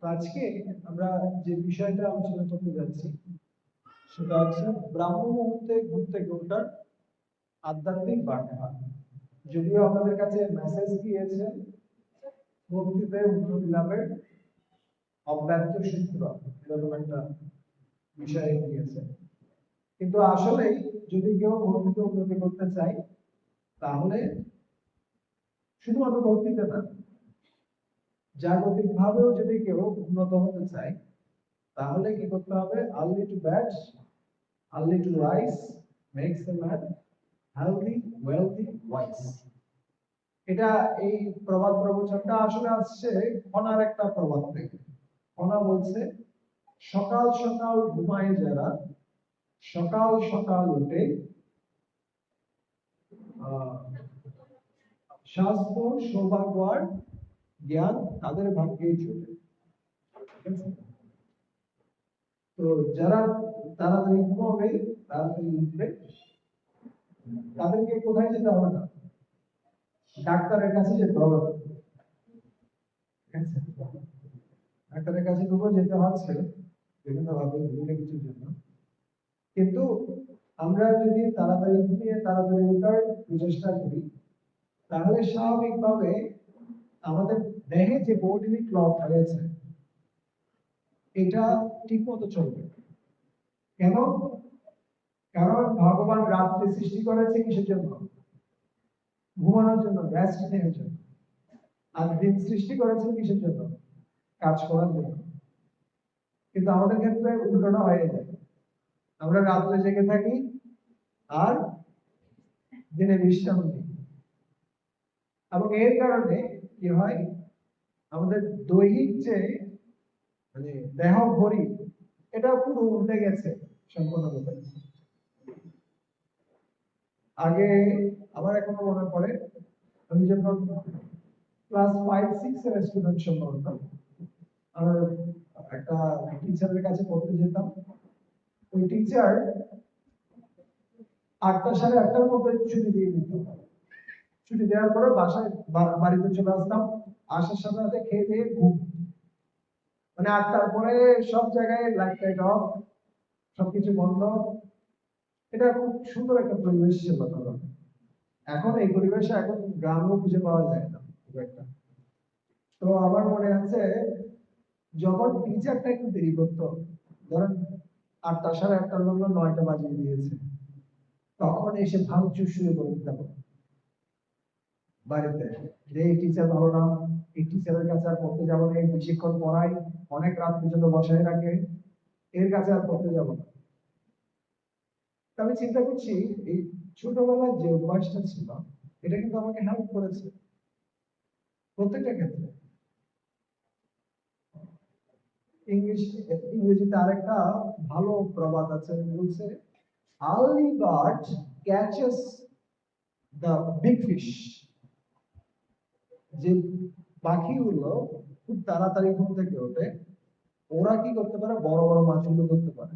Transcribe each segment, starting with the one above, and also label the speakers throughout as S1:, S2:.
S1: তো আজকে আমরা যে বিষয়টা আলোচনা করতে যাচ্ছি সেটা হচ্ছে ব্রাহ্ম মুহূর্তে ঘুম থেকে ওঠার আধ্যাত্মিক বার্তা। যদিও আমাদের কাছে মেসেজ দিয়েছে ভক্তিতে উন্নতি লাভের অব্যক্ত সূত্র, এরকম একটা বিষয় দিয়েছে। কিন্তু আসলে যদি কেউ ভক্তিতে উন্নতি করতে চায় তাহলে শুধুমাত্র ভক্তিতে না, জাগতিক ভাবেও যদি কেউ উন্নত হতে চায় তাহলে কি করতে হবে? Early to bed, early to rise makes a man healthy, wealthy, wise. এটা এই প্রবাদ প্রবচনটা আসলে আসছে খনার একটা প্রবাদ থেকে। খনা বলছে, সকাল সকাল ঘুমায় যারা, সকাল সকাল উঠে স্বাস্থ্য সৌভাগ্য আর জ্ঞান তাদের ভাগ্যেই জোটে। তো যারা তাড়াতাড়ি ঘুমাবে, তাড়াতাড়ি উঠবে, তাদেরকে কোথায় যেতে হবে না, ডাক্তারের কাছে যেতে হবে না। ডাক্তারের কাছে তবুও যেতে হচ্ছে বিভিন্ন ভাবে, বিভিন্ন কিছুর জন্য। কিন্তু আমরা যদি তাড়াতাড়ি ঘুমিয়ে তাড়াতাড়ি ওঠার প্রচেষ্টা করি তাহলে স্বাভাবিকভাবে আমাদের দেহে যে বডিলি ক্লক রয়েছে এটা ঠিক মতো চলবে। কেন? কারণ ভগবান রাত্রি সৃষ্টি করেছে কিসের জন্য? ঘুমানোর জন্য, রেস্ট নেওয়ার জন্য। আর দিন সৃষ্টি করেছে কিসের জন্য? কাজ করার জন্য। কিন্তু আমাদের ক্ষেত্রে উল্টোটা হয়ে যায়, আমরা রাত্রে জেগে থাকি আর দিনে বিশ্রাম নিই। এবং এর কারণে কি হয়, আমাদের দৈহিক যে মানে দেহ ভরি এটা পুরো উল্টে গেছে সম্পূর্ণরূপে। আগে আমার এখনো মনে পড়ে, আমি যখন ক্লাস 5-6 এর স্টুডেন্ট সম্ভবত, আমার একটা টিচারের কাছে পড়তে যেতাম। ওই টিচার 8টা সাড়ে 8টার মধ্যে ছুটি দিয়ে দিত। ছুটি দেওয়ার পরে বাসায় বাড়িতে চলে আসতাম, আসার সাথে সাথে খেয়ে দিয়ে ঘুম। মানে 8টার পরে সব জায়গায় লাইট টাইট অফ, সবকিছু বন্ধ। এটা খুব সুন্দর একটা পরিবেশ ছিল তখন। এখন এই পরিবেশে এখন গ্রামও খুঁজে পাওয়া যায় না খুব একটা। তো আমার মনে আছে যখন টিচারটা একটু দেরি করতো, ধরেন 8টা সাড়ে 8টার জন্য 9টা বাজিয়ে দিয়েছে, তখন এসে ভাঙচুর শুরু করে দিতাম বাড়িতে, যে এই টিচার ভালো না, এই টিচারের কাছে আর পড়তে যাবো না, এই বেশিক্ষণ পড়াই, অনেক রাত পর্যন্ত বসায় রাখে, এর কাছে আর পড়তে যাবো না। আমি চিন্তা করছি এই ছোটবেলার যে অভ্যাসটা ছিল এটা কিন্তু আমাকে হেল্প করেছে প্রত্যেকটা ক্ষেত্রে। ইংরেজিতে আরেকটা ভালো প্রবাদ আছে, বলছে early bird catches the big fish. যে পাখিগুলো খুব তাড়াতাড়ি ঘুম থেকে ওঠে ওরা কি করতে পারে? বড় বড় মাছগুলো ধরতে পারে।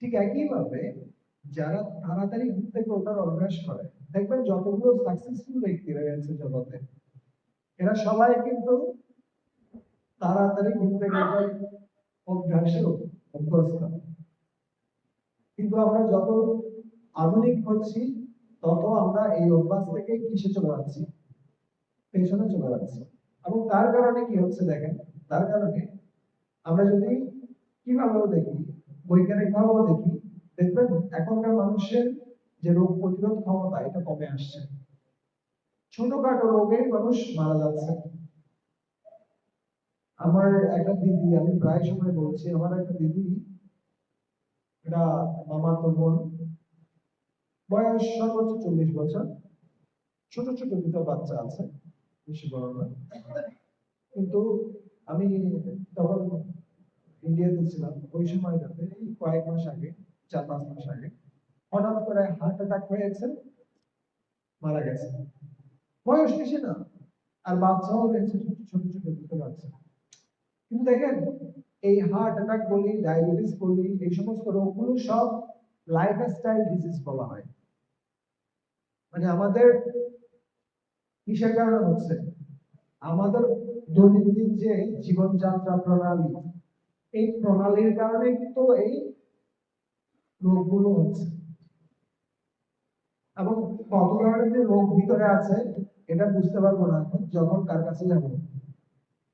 S1: ঠিক একইভাবে যারা তাড়াতাড়ি ঘুম থেকে ওঠার অভ্যাস করে, দেখবেন যতগুলো সাকসেসফুল ব্যক্তি রয়েছে জগতে এরা সবাই কিন্তু তাড়াতাড়ি ঘুম থেকে ওঠার অভ্যাসে অভ্যস্ত। কিন্তু আমরা যত আধুনিক হচ্ছি তত আমরা এই অভ্যাস থেকে কিসে চলে যাচ্ছি? পেছনে চলে যাচ্ছি। এবং তার কারণে কি হচ্ছে দেখেন, তার কারণে আমরা যদি কিভাবেও দেখি, বৈজ্ঞানিক ভাবেও দেখি, দেখবেন এখনকার মানুষের যে রোগ প্রতিরোধ ক্ষমতা এটা কমে আসছে। ছোটখাটো রোগে মানুষ মারা যাচ্ছে। আমার একটা দিদি, আমি প্রায় সময় বলছি, আমার একটা দিদি, এটা মামাতো বোন, বয়স সর্বোচ্চ 40 বছর, ছোট ছোট দুটো বাচ্চা আছে, বেশি বড় না। কিন্তু আমি তখন ইন্ডিয়াতে ছিলাম, ওই সময়টাতে এই কয়েক মাস আগে, 4-5 মাস আগে হঠাৎ করে হার্ট অ্যাটাক হয়েছে, মারা গেছে। বয়স বেশি না, আর বাচ্চাও দেখছে ছোট ছোট ছোট দুটো বাচ্চা। কিন্তু দেখেন এই হার্ট অ্যাটাক বলি, ডায়াবেটিস বলি, এই সমস্ত রোগগুলো সব লাইফস্টাইল ডিজিজ বলা হয়। মানে আমাদের কিসের কারণে হচ্ছে? আমাদের দৈনন্দিন যে জীবনযাত্রা প্রণালী, এই প্রণালীর কারণে কিন্তু এই রোগগুলো হচ্ছে। এবং কত ধরনের যে রোগ ভিতরে আছে এটা বুঝতে পারবো না এখন, যখন কার কাছে যাবো,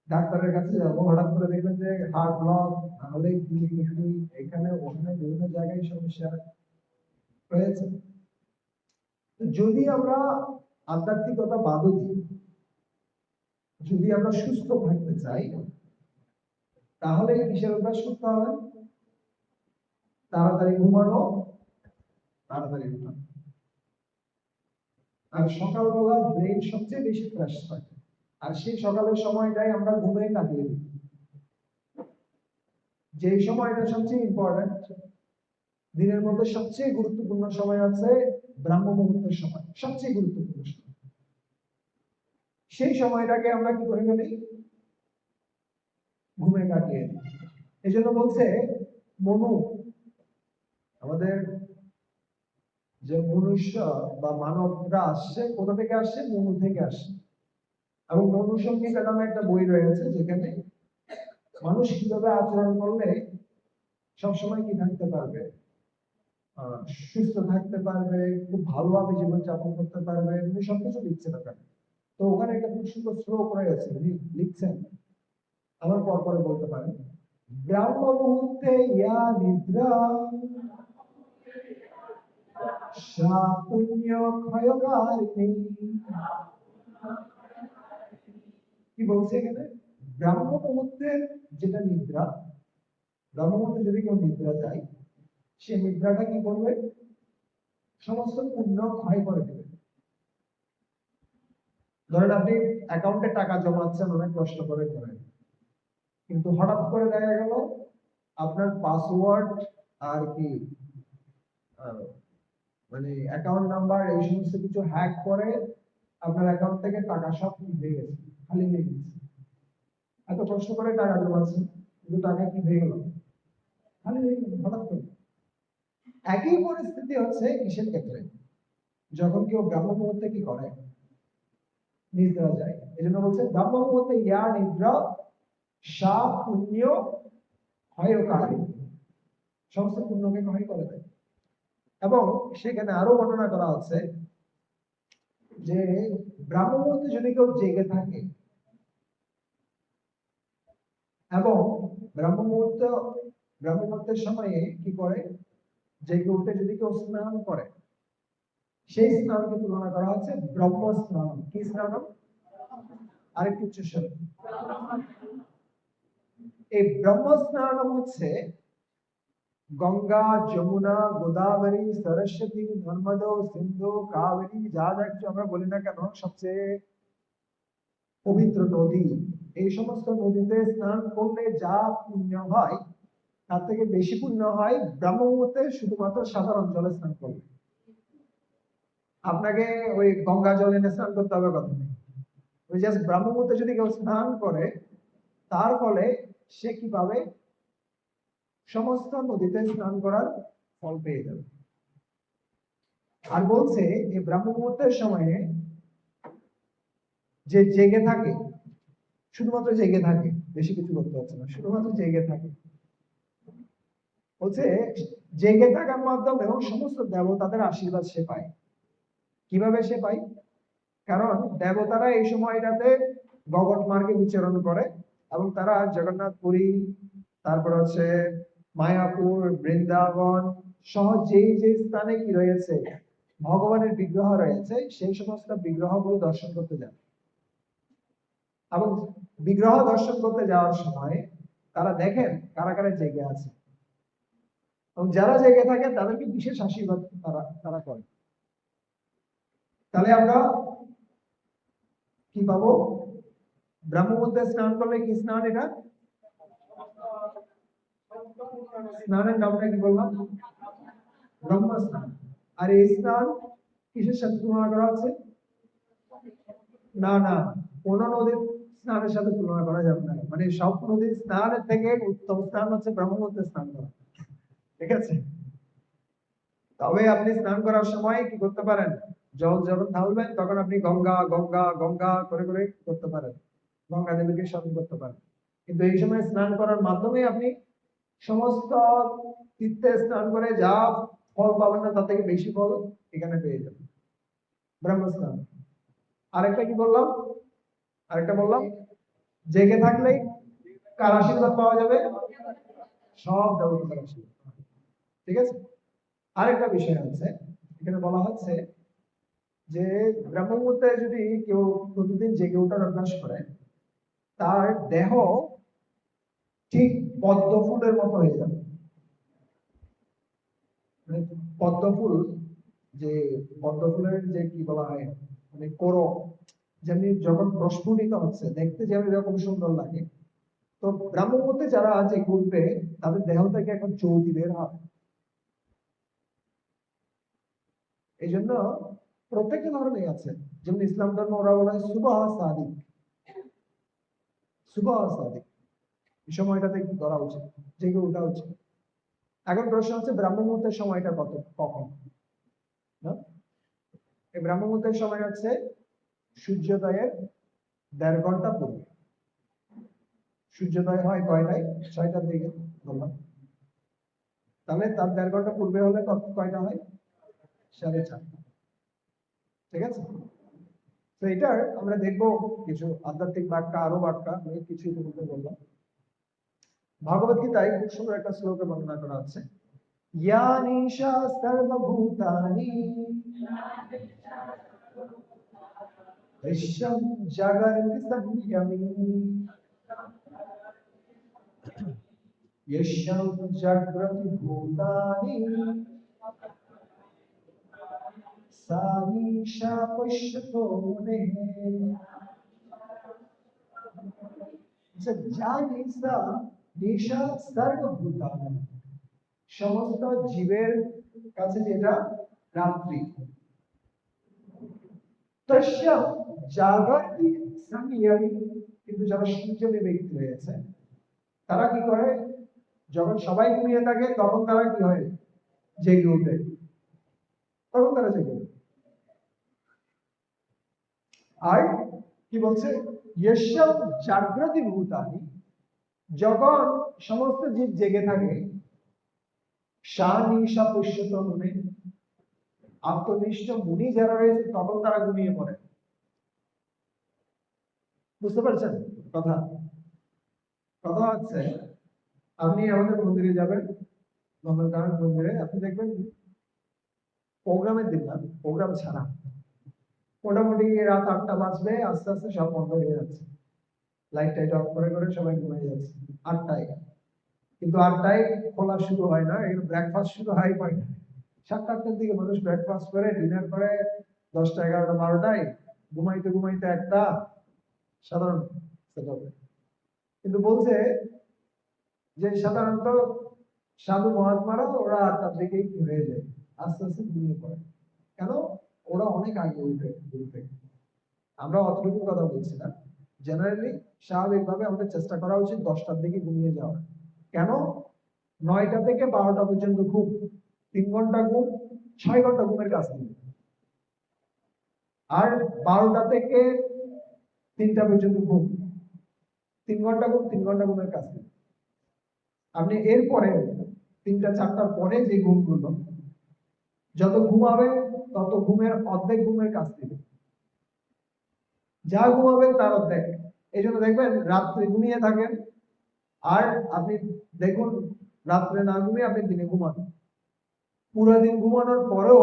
S1: ডাক্তারের কাছে যাবো, হঠাৎ করে দেখবেন যে হার্ট ব্লক, নাহলে কিডনি, এখানে ওখানে বিভিন্ন জায়গায় সমস্যা হয়েছে। যদি আমরা আধ্যাত্মিকতা বাদও দিই, যদি আমরা সুস্থ থাকতে চাই, তাহলে কিসের অভ্যাস করতে হবে? তাড়াতাড়ি ঘুমানো, তাড়াতাড়ি উঠানো। আর সকালবেলা ব্রেন সবচেয়ে বেশি ফ্রেশ থাকে, আর সেই সকালের সময়টাই আমরা ঘুমে কাটিয়ে দিই। যে সময়টা সবচেয়ে ইম্পর্টেন্ট, দিনের মধ্যে সবচেয়ে গুরুত্বপূর্ণ সময় আছে ব্রাহ্ম মুহূর্তের সময়, সবচেয়ে গুরুত্বপূর্ণ সময়। সেই সময়টাকে আমরা কি করে ফেলি? ঘুমে কাটিয়ে দিই। এই জন্য বলছে মনু, আমাদের যে মনুষ্য বা মানবরা আসছে কোথা থেকে আসছে? মনু থেকে আসছে। এবং মনু সংহিতা নামে একটা বই রয়েছে, যেখানে মানুষ কিভাবে আচরণ করলে সবসময় কি থাকতে পারবে, সুস্থ থাকতে পারবে, খুব ভালোভাবে জীবন যাপন করতে পারবে, উনি সবকিছু লিখছেন ওখানে। তো ওখানে একটা খুব সুন্দর শ্লোক রয়েছে, উনি লিখছেন, আমার পর পরে বলতে পারেন। ব্রাহ্ম মুহূর্তে ইয়া নিদ্রা সা পুণ্য ক্ষয়কারিণী। কি বলছে এখানে? ব্রাহ্ম মুহূর্তের যেটা নিদ্রা, ব্রাহ্ম মুহূর্তে যদি কেউ নিদ্রা যায়, সে নিদ্রাটা কি করবে? সমস্ত পুণ্য ক্ষয় করে দেবে। ধরেন আপনি অ্যাকাউন্টে টাকা জমাচ্ছেন অনেক কষ্ট করে করেন, কিন্তু হঠাৎ করে দেখা গেল আপনার পাসওয়ার্ড আর কি মানে অ্যাকাউন্ট নাম্বার এই সমস্ত কিছু হ্যাক করে আপনার অ্যাকাউন্ট থেকে টাকা সব উঠে গেছে, খালি হয়ে গেছে। এত কষ্ট করে টাকা জমাচ্ছেন, কিন্তু টাকা কি হয়ে গেল? খালি হয়ে গেল হঠাৎ করে। একই পরিস্থিতি হচ্ছে কিসের ক্ষেত্রে? যখন কেউ ব্রাহ্ম মুহূর্তে কি করে? নিদ্রা যায়। এই জন্য বলছে ব্রাহ্ম মুহূর্তে ইয়া নিদ্রা সা পুণ্য ক্ষয়কারী, সমস্ত পুণ্যকে ক্ষয় করে দেয়। এবং সেখানে আরো বর্ণনা করা হচ্ছে যে ব্রাহ্ম মুহূর্তে যদি কেউ জেগে থাকে এবং ব্রাহ্ম মুহূর্তের সময়ে কি করে, জেগে উঠে যদি কেউ স্নান করে, সেই স্নানকে তুলনা করা হচ্ছে ব্রহ্ম স্নান। কি স্নান? আরেকটু উচ্চস্বরে। এই ব্রহ্ম স্নান হচ্ছে গঙ্গা, যমুনা, গোদাবরী, সরস্বতী, নর্মদা, সিন্ধু, কাবেরী, যা যা কিছু আমরা বলি না কেন, সবচেয়ে পবিত্র নদী, এই সমস্ত নদীতে স্নান করলে যা পুণ্য হয়, তার থেকে বেশি পুণ্য হয় ব্রাহ্ম মুহূর্তে শুধুমাত্র সাধারণ জলে স্নান করলে। আপনাকে ওই গঙ্গা জল এনে স্নান করতে হবে কথা নেই। ওই জাস্ট ব্রাহ্ম মুহূর্তে যদি কেউ স্নান করে, তার ফলে সে কি পাবে? সমস্ত নদীতে স্নান করার ফল পেয়ে যাবে। আর বলছে যে ব্রাহ্ম মুহূর্তের সময়ে যে জেগে থাকে, শুধুমাত্র জেগে থাকে, বেশি কিছু করতে হচ্ছে না, শুধুমাত্র জেগে থাকে, বলছে জেগে থাকার মাধ্যমেও সমস্ত দেবতাদের আশীর্বাদ সে পায়। কিভাবে সে পায়? কারণ দেবতারা এই সময়টাতে গগন মার্গে বিচরণ করে, এবং তারা জগন্নাথপুরী, তারপর হচ্ছে মায়াপুর, বৃন্দাবন সহ যেই যে স্থানে কি রয়েছে ভগবানের বিগ্রহ রয়েছে, সেই সমস্ত বিগ্রহগুলো দর্শন করতে যান। এবং বিগ্রহ দর্শন করতে যাওয়ার সময় তারা দেখেন কারা কারা জেগে আছে, এবং যারা জেগে থাকেন তাদেরকে বিশেষ আশীর্বাদ তারা তারা করে। তাহলে আমরা কি পাবো? ব্রাহ্ম মুহূর্তে স্নান করলে কি স্নান? এটা স্নানের নামটা কি বললাম? ব্রহ্ম স্নান। আর এই স্নান কিসের সাথে তুলনা করা হচ্ছে? না না, কোন নদীর স্নানের সাথে তুলনা করা যাবে না। মানে সব নদীর স্নানের থেকে উত্তম স্নান হচ্ছে ব্রাহ্ম মুহূর্তে স্নান করা। ঠিক আছে? তবে আপনি স্নান করার সময় কি করতে পারেন? জল যখন ঢালবেন তখন আপনি গঙ্গা গঙ্গা গঙ্গা করে করে করতে পারেন। গঙ্গা দেবীকে স্মরণ করতে পারেন। কিন্তু এই সময় স্নান করার মাধ্যমে আপনি সমস্ত তীর্থে স্নান করে যা ফল পাবেন না তার থেকে বেশি ফল এখানে পেয়ে যাবেন ব্রহ্মস্নান। আরেকটা কি বললাম? আরেকটা বললাম জেগে থাকলেই কার আশীর্বাদ পাওয়া যাবে? সব দেবতার আশীর্বাদ। ঠিক আছে। আরেকটা বিষয় আছে, এখানে বলা হচ্ছে যে ব্রহ্ম মুহূর্তে যদি কেউ প্রতিদিন জেগে ওঠার অভ্যাস করে, তার দেহ ঠিক পদ্ম ফুলের মতো হয়ে যাবে। মানে পদ্ম ফুল, যে পদ্ম ফুলের যে কি বলা হয়, মানে কোরো, যেমনি যখন প্রস্ফুটিত হচ্ছে দেখতে যেমন এরকম সুন্দর লাগে, তো ব্রাহ্ম মুহূর্তে যারা আছে ঘুরবে তাদের দেহ থেকে এখন জ্যোতি বের হয়। এই জন্য প্রত্যেকটা ধর্মে আছে, যেমন ইসলাম ধর্ম ওরা বলে সুবহ সাদিক, সুবহ সাদিক, এই সময়টাতে কি করা উচিত? জেগে ওঠা উচিত। এখন প্রশ্ন হচ্ছে ব্রাহ্ম মুহূর্তের সময়টা কত, কখন? না, এই ব্রাহ্ম মুহূর্তের সময় হচ্ছে সূর্যোদয়ের 1.5 ঘন্টা পূর্বে। সূর্যোদয় হয় কয়টায়? 6টার দিকে বললাম। তাহলে তার 1.5 ঘন্টা পূর্বে হলে কয়টা হয়? 4:30। ঠিক আছে। তো এটার আমরা দেখবো কিছু আধ্যাত্মিক বাক্যা, আরো বাক্যা, আমি কিছু বলতে বললাম। ভগবত গীতায় খুব সুন্দর একটা শ্লোকে বর্ণনা করা আছে, ইয়া নিশা সর্বভূতানি দৃশ্যম জাগরতি সংযমী यस्यां জাগ্রতি ভূতানি সা নিশা পশ্যতো মুনেঃ। যা নিশা, নিশা সর্বভূতানি, সমস্ত জীবের কাছে যেটা রাত্রি, তস্যাম জাগরতি সংযমী, কিন্তু যারা সংযমী ব্যক্তি রয়েছে তারা কি করে? যখন সবাই ঘুমিয়ে থাকে তখন তারা কি হয়? জেগে ওঠে, তখন তারা জেগে ওঠে। আর কি বলছে? ইয়স্যাম জাগ্রতি ভূতানি, যখন সমস্ত জীব জেগে থাকে, সা নিশা পশ্যত মুনে, আত্মনিষ্ঠ মুনি যারা রয়েছে তখন তারা ঘুমিয়ে পড়ে। বুঝতে পারছেন কথা? কথা হচ্ছে, আপনি আমাদের মন্দিরে যাবেন, নন্দনকানন মন্দিরে, আপনি দেখবেন প্রোগ্রামের দিন না, প্রোগ্রাম ছাড়া মোটামুটি রাত 8টা বাজবে, আস্তে আস্তে সব বন্ধ হয়ে যাচ্ছে, লাইট টাইট অফ করে করে সবাই ঘুমিয়ে যাচ্ছে 8টায়। কিন্তু 8টায় খোলা শুরু হয় না, এর ব্রেকফাস্ট শুরু হয় 9টায়। 7টা 8টার দিকে মানুষ ব্রেকফাস্ট করে, ডিনার করে 10টা 11টা 12টায়, ঘুমাইতে ঘুমাইতে একটা, সাধারণ সেটআপ। কিন্তু বলছে যে সাধারণত সাধু মহাত্মারা ওরা 8টার দিকেই কি হয়ে যায়, আস্তে আস্তে ঘুমিয়ে পড়ে। কেন? ওরা অনেক আগে উঠে ঘুম থেকে। আমরা অতটুকু কথা বলছি না, জেনারেলি স্বাভাবিকভাবে আমাদের চেষ্টা করা উচিত 10টার দিকে ঘুমিয়ে যাওয়া। কেন? 9টা থেকে 12টা পর্যন্ত ঘুম, 3 ঘন্টা ঘুম 6 ঘন্টা ঘুমের কাজ নেই। আর 12টা থেকে 3টা পর্যন্ত ঘুম, 3 ঘন্টা ঘুম, 3 ঘন্টা ঘুমের কাজ নেই। আপনি এরপরে 3টা 4টার পরে যে ঘুমগুলো, যত ঘুমাবে তত ঘুমের অর্ধেক ঘুমের কাজ দিবে, যা ঘুমাবেন তার অর্ধেক। এই জন্য দেখবেন রাত্রে ঘুমিয়ে থাকেন, আর আপনি দেখুন রাত্রে না ঘুমিয়ে আপনি দিনে ঘুমান, পুরো দিন ঘুমানোর পরেও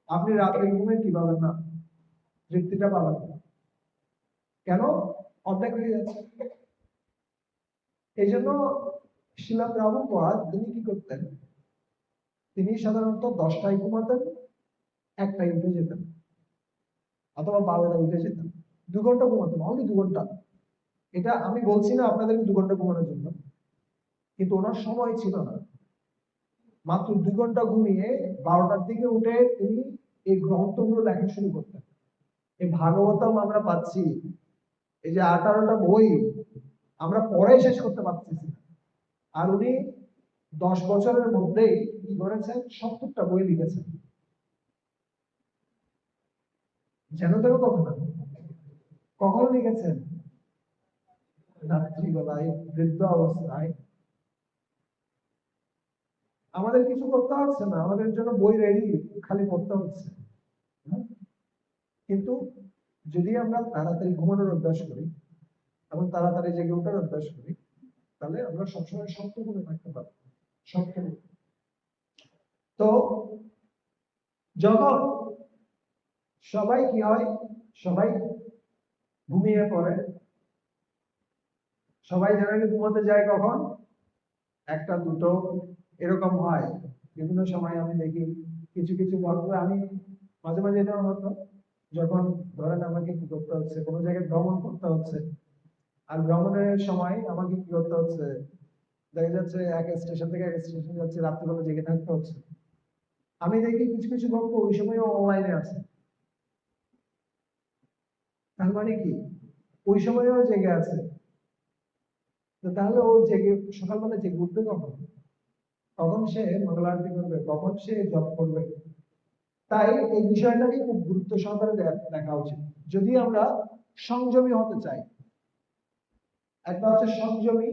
S1: আপনি রাত্রে ঘুমে কি পাবেন না, তৃপ্তিটা পাবেন না। কেন? অর্ধেক হয়ে যাচ্ছে। এই জন্য শিলা প্রভুপাদ তিনি কি করতেন? তিনি সাধারণত 10টায় ঘুমাতেন, 1টায় উঠে যেতেন, অথবা 12টায় উঠে যেতেন। 2 ঘন্টা ঘুমাতেন, অনলি 2 ঘন্টা। এটা আমি বলছি না আপনাদেরকে 2 ঘন্টা ঘুমানোর জন্য, কিন্তু ওনার সময় ছিল না। মাত্র 2 ঘন্টা ঘুমিয়ে 12টার দিকে উঠে তিনি এই গ্রন্থগুলো লেখা শুরু করতেন। এই ভাগবতম আমরা পাচ্ছি, এই যে 18টা বই আমরা পড়ে শেষ করতে পারতেছি না। আর উনি 10 বছরের মধ্যেই কি করেছেন? 70টা বই লিখেছেন। যেন তেন কথা না, কখন লিখেছেন? রাত্রিবেলায় বৃদ্ধ অবস্থায় আমাদের কিছু করতে হচ্ছে না, আমাদের জন্য বই রেডি, খালি পড়তে হচ্ছে। হুম? কিন্তু যদি আমরা তাড়াতাড়ি ঘুমানোর অভ্যাস করি এবং তাড়াতাড়ি জেগে ওঠার অভ্যাস করি, তাহলে আমরা সবসময় শক্ত করে থাকতে পারবো। শক্ত করে। তো যখন সবাই কি হয়, সবাই ঘুমিয়ে পড়ে, সবাই জেনারেলি ঘুমাতে যায় কখন, একটা দুটো এরকম হয়। বিভিন্ন সময় আমি দেখি কিছু কিছু গল্প, আমি মাঝে মাঝে এটা হতো, যখন ধরেন আমাকে কি করতে হচ্ছে, কোনো জায়গায় ভ্রমণ করতে হচ্ছে, আর ভ্রমণের সময় আমাকে কি করতে হচ্ছে, দেখা যাচ্ছে এক স্টেশন থেকে এক স্টেশন যাচ্ছে, রাত্রিবেলা জেগে থাকতে হচ্ছে। আমি দেখি কিছু কিছু গল্প ওই সময়ও অনলাইনে আছে। তার মানে কি, ওই সময়ও জেগে আছে। তো তাহলে ও জেগে সকালবেলা জেগে উঠবে কখন? কখন সে মঙ্গল আরতি করবে, কখন সে জপ করবে? তাই এই বিষয়টাকে খুব গুরুত্ব সহকারে দেখা উচিত। যদি আমরা সংযমী হতে চাই, একটা হচ্ছে সংযমী,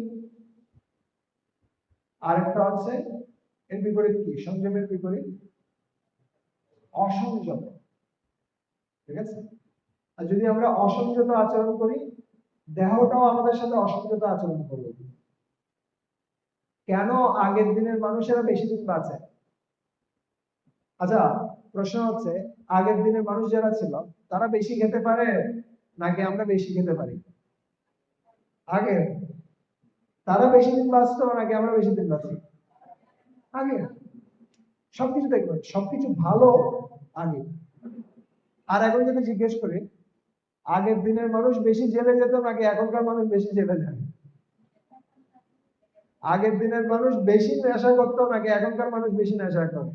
S1: আর একটা হচ্ছে এর বিপরীত কি, সংযমের বিপরীত অসংযত। ঠিক আছে? আর যদি আমরা অসংযত আচরণ করি, দেহটাও আমাদের সাথে অসংযত আচরণ করবে। কেন আগের দিনের মানুষেরা বেশি দিন বাঁচে? আচ্ছা, প্রশ্ন হচ্ছে, আগের দিনের মানুষ যারা ছিল তারা বেশি খেতে পারে নাকি আমরা বেশি খেতে পারি? আগে তারা বেশি দিন বাঁচতো নাকি আমরা বেশি দিন বাঁচি? আগে। সবকিছু দেখবেন, সবকিছু ভালো আগে। আর এখন যদি জিজ্ঞেস করি, আগের দিনের মানুষ বেশি জেলে যেত নাকি এখনকার মানুষ বেশি জেলে যায়? আগের দিনের মানুষ বেশি নেশা করতো নাকি এখনকার মানুষ বেশি নেশা করে?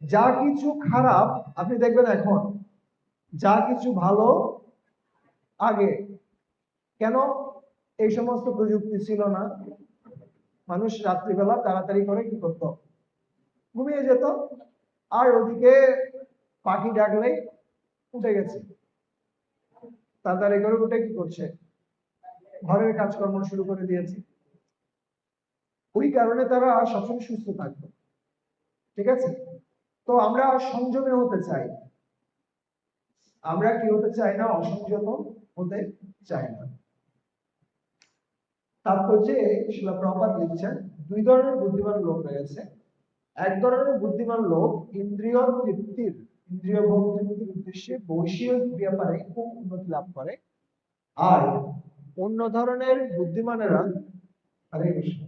S1: যা কিছু খারাপ আপনি দেখবেন এখন, যা কিছু ভালো আগে। কেন? এই সমস্ত প্রযুক্তি ছিল না। মানুষ রাত্রিবেলা তাড়াতাড়ি করে কি করতো, ঘুমিয়ে যেত। আর ওদিকে পাখি ডাকলেই উঠে গেছে, তাড়াতাড়ি করে উঠে কি করছে, ঘরের কাজকর্ম শুরু করে দিয়েছে। ওই কারণে তারা সবসময় সুস্থ থাকতো। ঠিক আছে? তো আমরা সংযমে হতে চাই, আমরা কি হতে চাই না, অসংযত হতে চাই না। তাৎপর্যে শিলা প্রপাত লিখছেন, দুই ধরনের বুদ্ধিমান লোক রয়েছে। এক ধরনের বুদ্ধিমান লোক ইন্দ্রিয় তৃপ্তির, ইন্দ্রিয় ভোগ তৃপ্তির উদ্দেশ্যে বৈষয়িক ব্যাপারে খুব উন্নতি লাভ করে। আর অন্য ধরনের বুদ্ধিমানেরা, হরে কৃষ্ণ,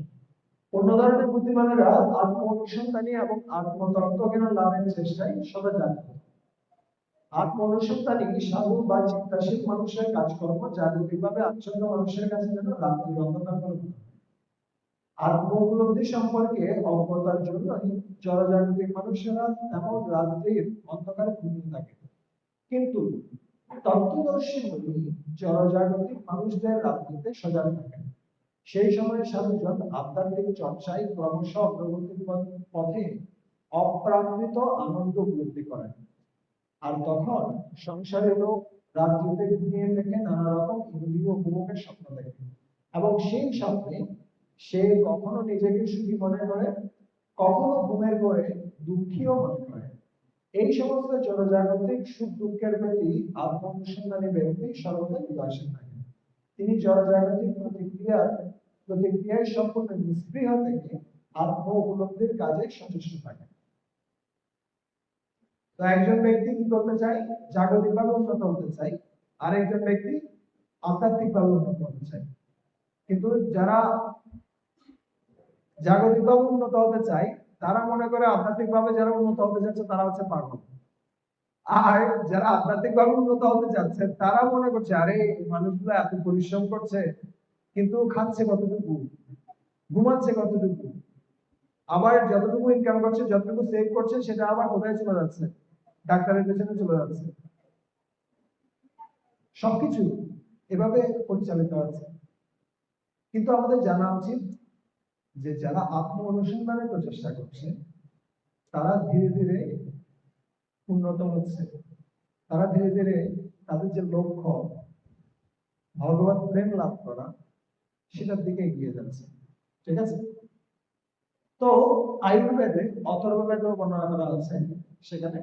S1: অন্য ধরনের বুদ্ধিমানেরা আত্ম অনুসন্ধানী এবং আত্মতত্ত্ব জ্ঞান লাভের চেষ্টায় সদা জাগ্রত। আত্ম অনুসন্ধানী সাধু বা চিন্তাশীল মানুষের কাজকর্ম জাগতিকভাবে আচ্ছন্ন মানুষের কাছে যেন রাত্রির অন্ধকার মনে হয়। আত্ম উপলব্ধি সম্পর্কে অজ্ঞতার জন্য জড়জাগতিক মানুষেরা তেমন রাত্রির অন্ধকারে ঘুমিয়ে থাকে। কিন্তু তত্ত্বদর্শী মুনি জড়জাগতিক মানুষদের রাত্রিতে সজাগ থাকেন। সেই সময় সাধুজন আধ্যাত্মিক চর্চায় ক্রমশ অগ্রগতির পথে অপ্রাকৃত আনন্দ উপলব্ধি করেন। আর তখন সংসারের লোক রাত্রিতে ঘুমিয়ে থেকে নানা রকম ইন্দ্রিয় উপভোগের স্বপ্ন দেখে, এবং সেই স্বপ্নে সে কখনো নিজেকে সুখী মনে করে, কখনো ঘুমের ঘরে দুঃখীও মনে করে। এই সমস্ত জনজাগতিক সুখ দুঃখের প্রতি আত্ম অনুসন্ধানী ব্যক্তি সর্বদা উদাসীন থাকে। তিনি জনজাগতিক প্রতিক্রিয়ায় সম্পূর্ণ নিষ্ক্রিয় থেকে আত্ম উপলব্ধির কাজে সচেষ্ট থাকে। তো একজন ব্যক্তি কি করতে চায়, জাগতিকভাবে উন্নত হতে চায়, আর একজন ব্যক্তি আধ্যাত্মিকভাবে উন্নত হতে চায়। কিন্তু যারা জাগতিকভাবে উন্নত হতে চায়, তারা মনে করে আধ্যাত্মিকভাবে যারা উন্নত হতে যাচ্ছে তারা হচ্ছে পাগল। আর যারা আধ্যাত্মিকভাবে উন্নত হতে যাচ্ছে তারা মনে করছে, আরে মানুষগুলো এত পরিশ্রম করছে কিন্তু খাচ্ছে কতটুকু, ঘুমাচ্ছে কতটুকু, আবার যতটুকু ইনকাম করছে, যতটুকু সেভ করছে, সেটা আবার কোথায় চলে যাচ্ছে, ডাক্তারের পেছনে চলে যাচ্ছে। সবকিছু এভাবে পরিচালিত আছে। কিন্তু আমাদের জানা উচিত যে যারা আত্ম অনুসন্ধানের প্রচেষ্টা করছে তারা ধীরে ধীরে উন্নত হচ্ছে, তারা ধীরে ধীরে তাদের যে লক্ষ্য, ভগবত প্রেম লাভ করা, সেটার দিকে এগিয়ে যাচ্ছে। ঠিক আছে? তো আয়ুর্বেদে অথর্ববেদেও বর্ণনা করা আছে, সেখানে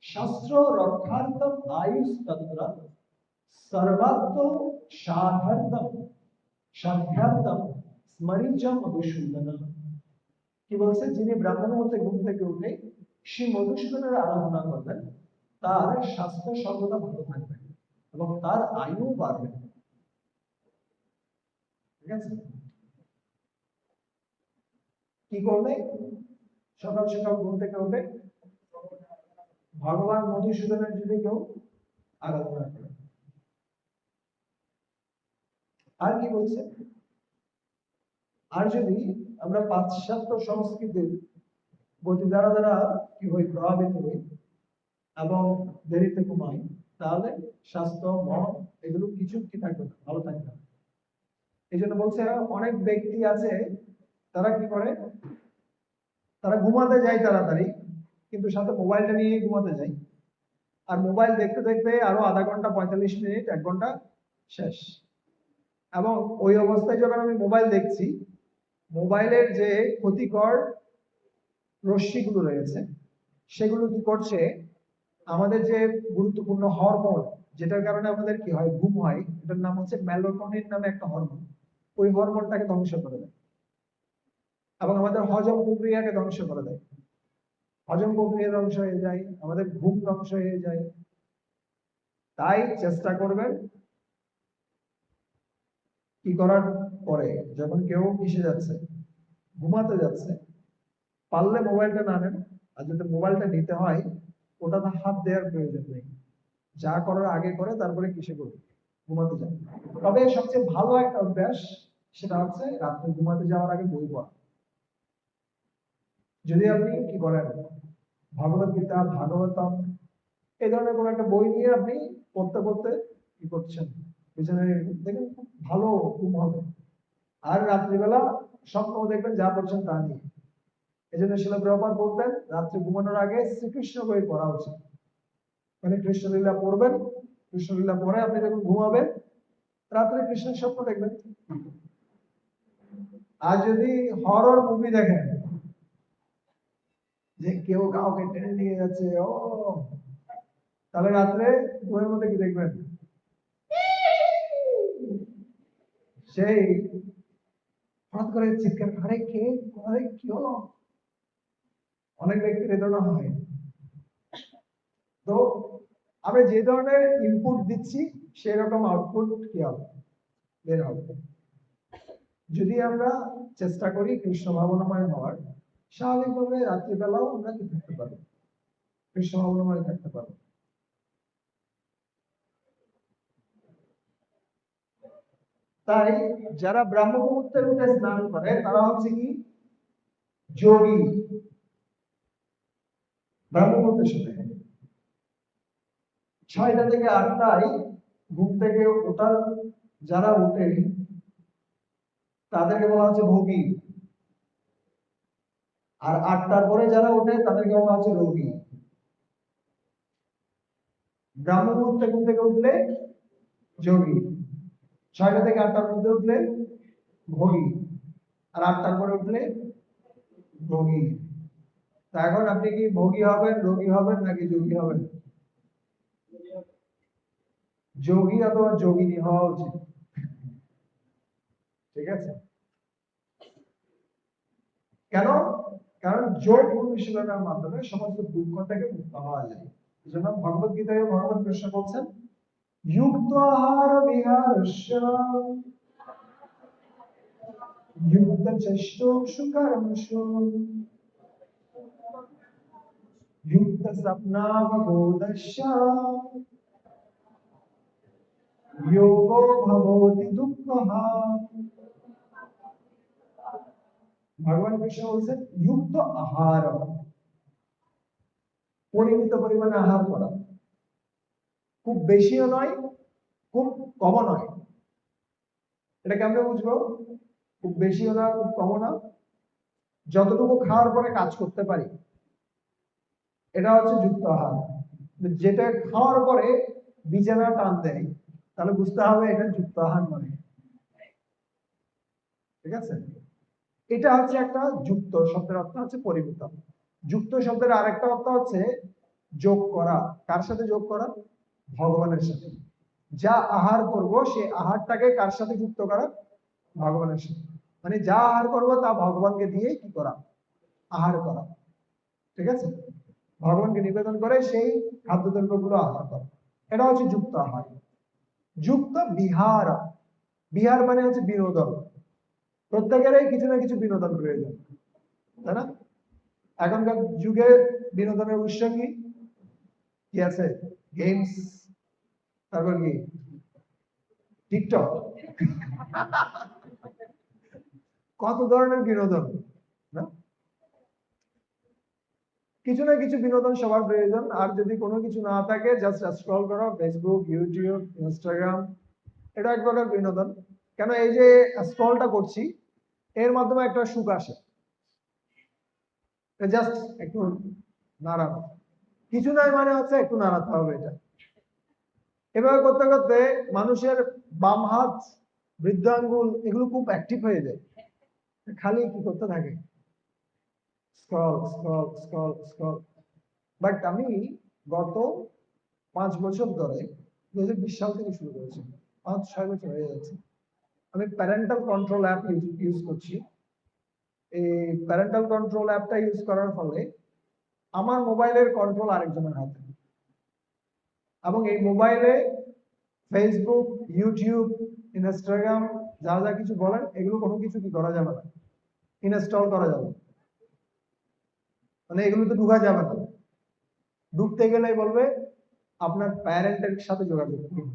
S1: শাস্ত্র রক্ষার্থম আয়ুষ তন্ত্র সর্বাত্ম সাধার্থম সাধ্যার্থম স্মরিচ মধুসূদন। কি বলছে? যিনি ব্রাহ্মণ মুহূর্তে ঘুম থেকে উঠে শ্রী মধুসূদনের আরাধনা করবেন, তার স্বাস্থ্য সর্বদা ভালো থাকবে এবং তার আয়ু বাড়বে। ঠিক আছে? কি করবে? সকাল সকাল ঘুম থেকে উঠে ভগবান মধুসূদনের যদি কেউ আরাধনা করে। আর কি বলছে? আর যদি আমরা পাশ্চাত্য সংস্কৃতির গতি দ্বারা দ্বারা কি হই, প্রভাবিত হই এবং দেরিতে ঘুমাই, তাহলে স্বাস্থ্য, মন এগুলো কিছু কি থাকবে না, ভালো থাকবে না। এই জন্য বলছে অনেক ব্যক্তি আছে, তারা কি করে, তারা ঘুমাতে যায় তাড়াতাড়ি, কিন্তু সাথে মোবাইলটা নিয়ে ঘুমাতে যায়, আর মোবাইল দেখতে দেখতে আরো আধা ঘন্টা, 45 মিনিট, 1 ঘন্টা শেষ। এবং ওই অবস্থায় যখন আমি মোবাইল দেখছি, মোবাইলের যে ক্ষতিকর রশ্মিগুলো রয়েছে, সেগুলো কি করছে, আমাদের যে গুরুত্বপূর্ণ হরমোন, যেটার কারণে আমাদের কি হয়, ঘুম হয়, এটার নাম হচ্ছে মেলাটোনিন নামে একটা হরমোন, ওই হরমোনটাকে ধ্বংস করে দেয় এবং আমাদের হজম প্রক্রিয়াকে ধ্বংস করে দেয়। হজম প্রক্রিয়া ধ্বংস হয়ে যায়, আমাদের ঘুম ধ্বংস হয়ে যায়। তাই চেষ্টা করবেন কি করার পরে, যখন কেউ কিসে যাচ্ছে, ঘুমাতে যাচ্ছে, পারলে মোবাইলটা না নেন। আর যদি মোবাইলটা নিতে হয়, ওটাতে হাত দেওয়ার প্রয়োজন নেই, যা করার আগে করে তারপরে কিসে করবে, ঘুমাতে যান। তবে সবচেয়ে ভালো একটা অভ্যাস, সেটা হচ্ছে রাত্রে ঘুমাতে যাওয়ার আগে বই পড়া। যদি আপনি কি করেন, ভগবত গীতা, ভাগবতম, এই ধরনের কোন একটা বই নিয়ে আপনি পড়তে পড়তে কি করছেন, পিছনে দেখেন, খুব ভালো ঘুম হবে। আর রাত্রিবেলা স্বপ্ন দেখবেন যা পড়ছেন তা নিয়ে। এই জন্য শিলা প্রভুপাদ বলতেন, রাত্রে ঘুমানোর আগে শ্রীকৃষ্ণ বই পড়া উচিত। মানে কৃষ্ণলীলা পড়বেন, কৃষ্ণলীলা পরে আপনি যখন ঘুমাবেন, রাত্রে কৃষ্ণের স্বপ্ন দেখবেন। আর যদি হরর মুভি দেখেন, যে কেউ কাউকে টেনে নিয়ে যাচ্ছে, ও, তাহলে রাত্রে ঘুমের মধ্যে কি দেখবেন, সেই হঠাৎ করে চিৎকার, আরে কে, আরে কি হলো। অনেক ব্যক্তির এ ধরনের হয়। তো আমরা যে ধরনের ইনপুট দিচ্ছি, সেই রকম আউটপুট কি হবে, বের হবে। যদি আমরা চেষ্টা করি কৃষ্ণ ভাবনাময় হওয়ার, স্বাভাবিকভাবে রাত্রিবেলাও আমরা কি থাকতে পারবো, কৃষ্ণ ভাবনাময় থাকতে পারবো। তাই যারা ব্রাহ্ম মুহূর্তে উঠে স্নান করে, তারা হচ্ছে কি যোগী। ব্রাহ্ম মুহূর্তের সাথে 6টা থেকে 8টায় ঘুম থেকে ওঠার, যারা উঠে তাদেরকে বলা হচ্ছে ভোগী, আর 8টার পরে যারা ওঠে তাদেরকে বলা হচ্ছে রোগী। ব্রাহ্ম মুহূর্তে ঘুম থেকে উঠলে যোগী, 6টা থেকে 8টার মধ্যে উঠলে ভোগী, আর 8টার পরে উঠলে রোগী। তা এখন আপনি কি ভোগী হবেন, রোগী হবেন, নাকি যোগী হবেন? যোগী অথবা যোগিনী হওয়া উচিত। ঠিক আছে? কেন? কারণ যোগ অনুশীলনের মাধ্যমে সমস্ত দুঃখ থেকে মুক্ত হওয়া যায়। এই জন্য ভগবত গীতায় ভগবান কৃষ্ণ বলছেন, যুক্ত আহার বিহারস্য যুক্ত চেষ্টো সুকর্মসু যুক্ত স্বপ্নাববোধস্য যোগো ভবতি দুঃখঃ। ভগবান কৃষ্ণ বলছেন যুক্ত আহার, পরিমিত পরিমাণে আহার করা, খুব বেশিও নয়, খুব কমও নয়। এটা কেমন বুঝবো? খুব বেশিও না, খুব কমও না, যতটুকু খাওয়ার পরে কাজ করতে পারি, এটা হচ্ছে যুক্ত আহার। যেটা খাওয়ার পরে বিছানা টান দেয়, তাহলে বুঝতে হবে এটা যুক্ত আহার মানে, ঠিক আছে। এটা হচ্ছে একটা যুক্ত শব্দের অর্থ হচ্ছে পরিমিত। যুক্ত শব্দের আরেকটা অর্থ হচ্ছে যোগ করা। কার সাথে যোগ করা? ভগবানের সাথে। যা আহার করব সেই আহারটাকে কার সাথে যুক্ত করা? ভগবানের সাথে। মানে যা আহার করব তা ভগবানকে দিয়ে কি করা? আহার করা, ঠিক আছে। ভগবানকে নিবেদন করে সেই খাদ্যদ্রব্যগুলো আহার করা, এটা হচ্ছে যুক্ত আহার। যুক্ত বিহার, বিহার মানে হচ্ছে বিনোদন। প্রত্যেকেরই কিছু না কিছু বিনোদন প্রয়োজন, তাই না? এখনকার যুগে বিনোদনের উৎস কি কি আছে? গেমস, তারপর কি টিকটক, কত ধরনের বিনোদন না? কিছু না কিছু বিনোদন সবার প্রয়োজন। আর যদি কোনো কিছু না থাকে, জাস্ট স্ক্রল করো ফেসবুক, ইউটিউব, ইনস্টাগ্রাম, এটা এক প্রকার বিনোদন। কেন? এই যে স্ক্রলটা করছি, এর মাধ্যমে একটা সুখ আসে, জাস্ট একটু নাড়ানো, কিছু নয় মানে হচ্ছে একটু নাড়াতে হবে এটা। এভাবে করতে করতে মানুষের বাম হাত, বৃদ্ধ আঙ্গুল এগুলো খুব অ্যাক্টিভ হয়ে যায়, খালি কি করতে থাকে? Scroll scroll scroll scroll. But আমি গত 5 বছর ধরে, 2020 সাল থেকে শুরু করেছি, 5-6 বছর হয়ে যাচ্ছে, আমি প্যারেন্টাল কন্ট্রোল অ্যাপ ইউজ করছি। এই প্যারেন্টাল কন্ট্রোল অ্যাপটা ইউজ করার ফলে আমার মোবাইলের কন্ট্রোল আরেকজনের হাতে, এবং এই মোবাইলে ফেসবুক, ইউটিউব, ইনস্টাগ্রাম, যা যা কিছু বলেন এগুলো কোনো কিছু কি করা যাবে না, ইনস্টল করা যাবে না। মানে এগুলো তো ঢুকা যাবে না। ঢুকতে গেলে বলবে আপনার প্যারেন্টের সাথে যোগাযোগ করুন।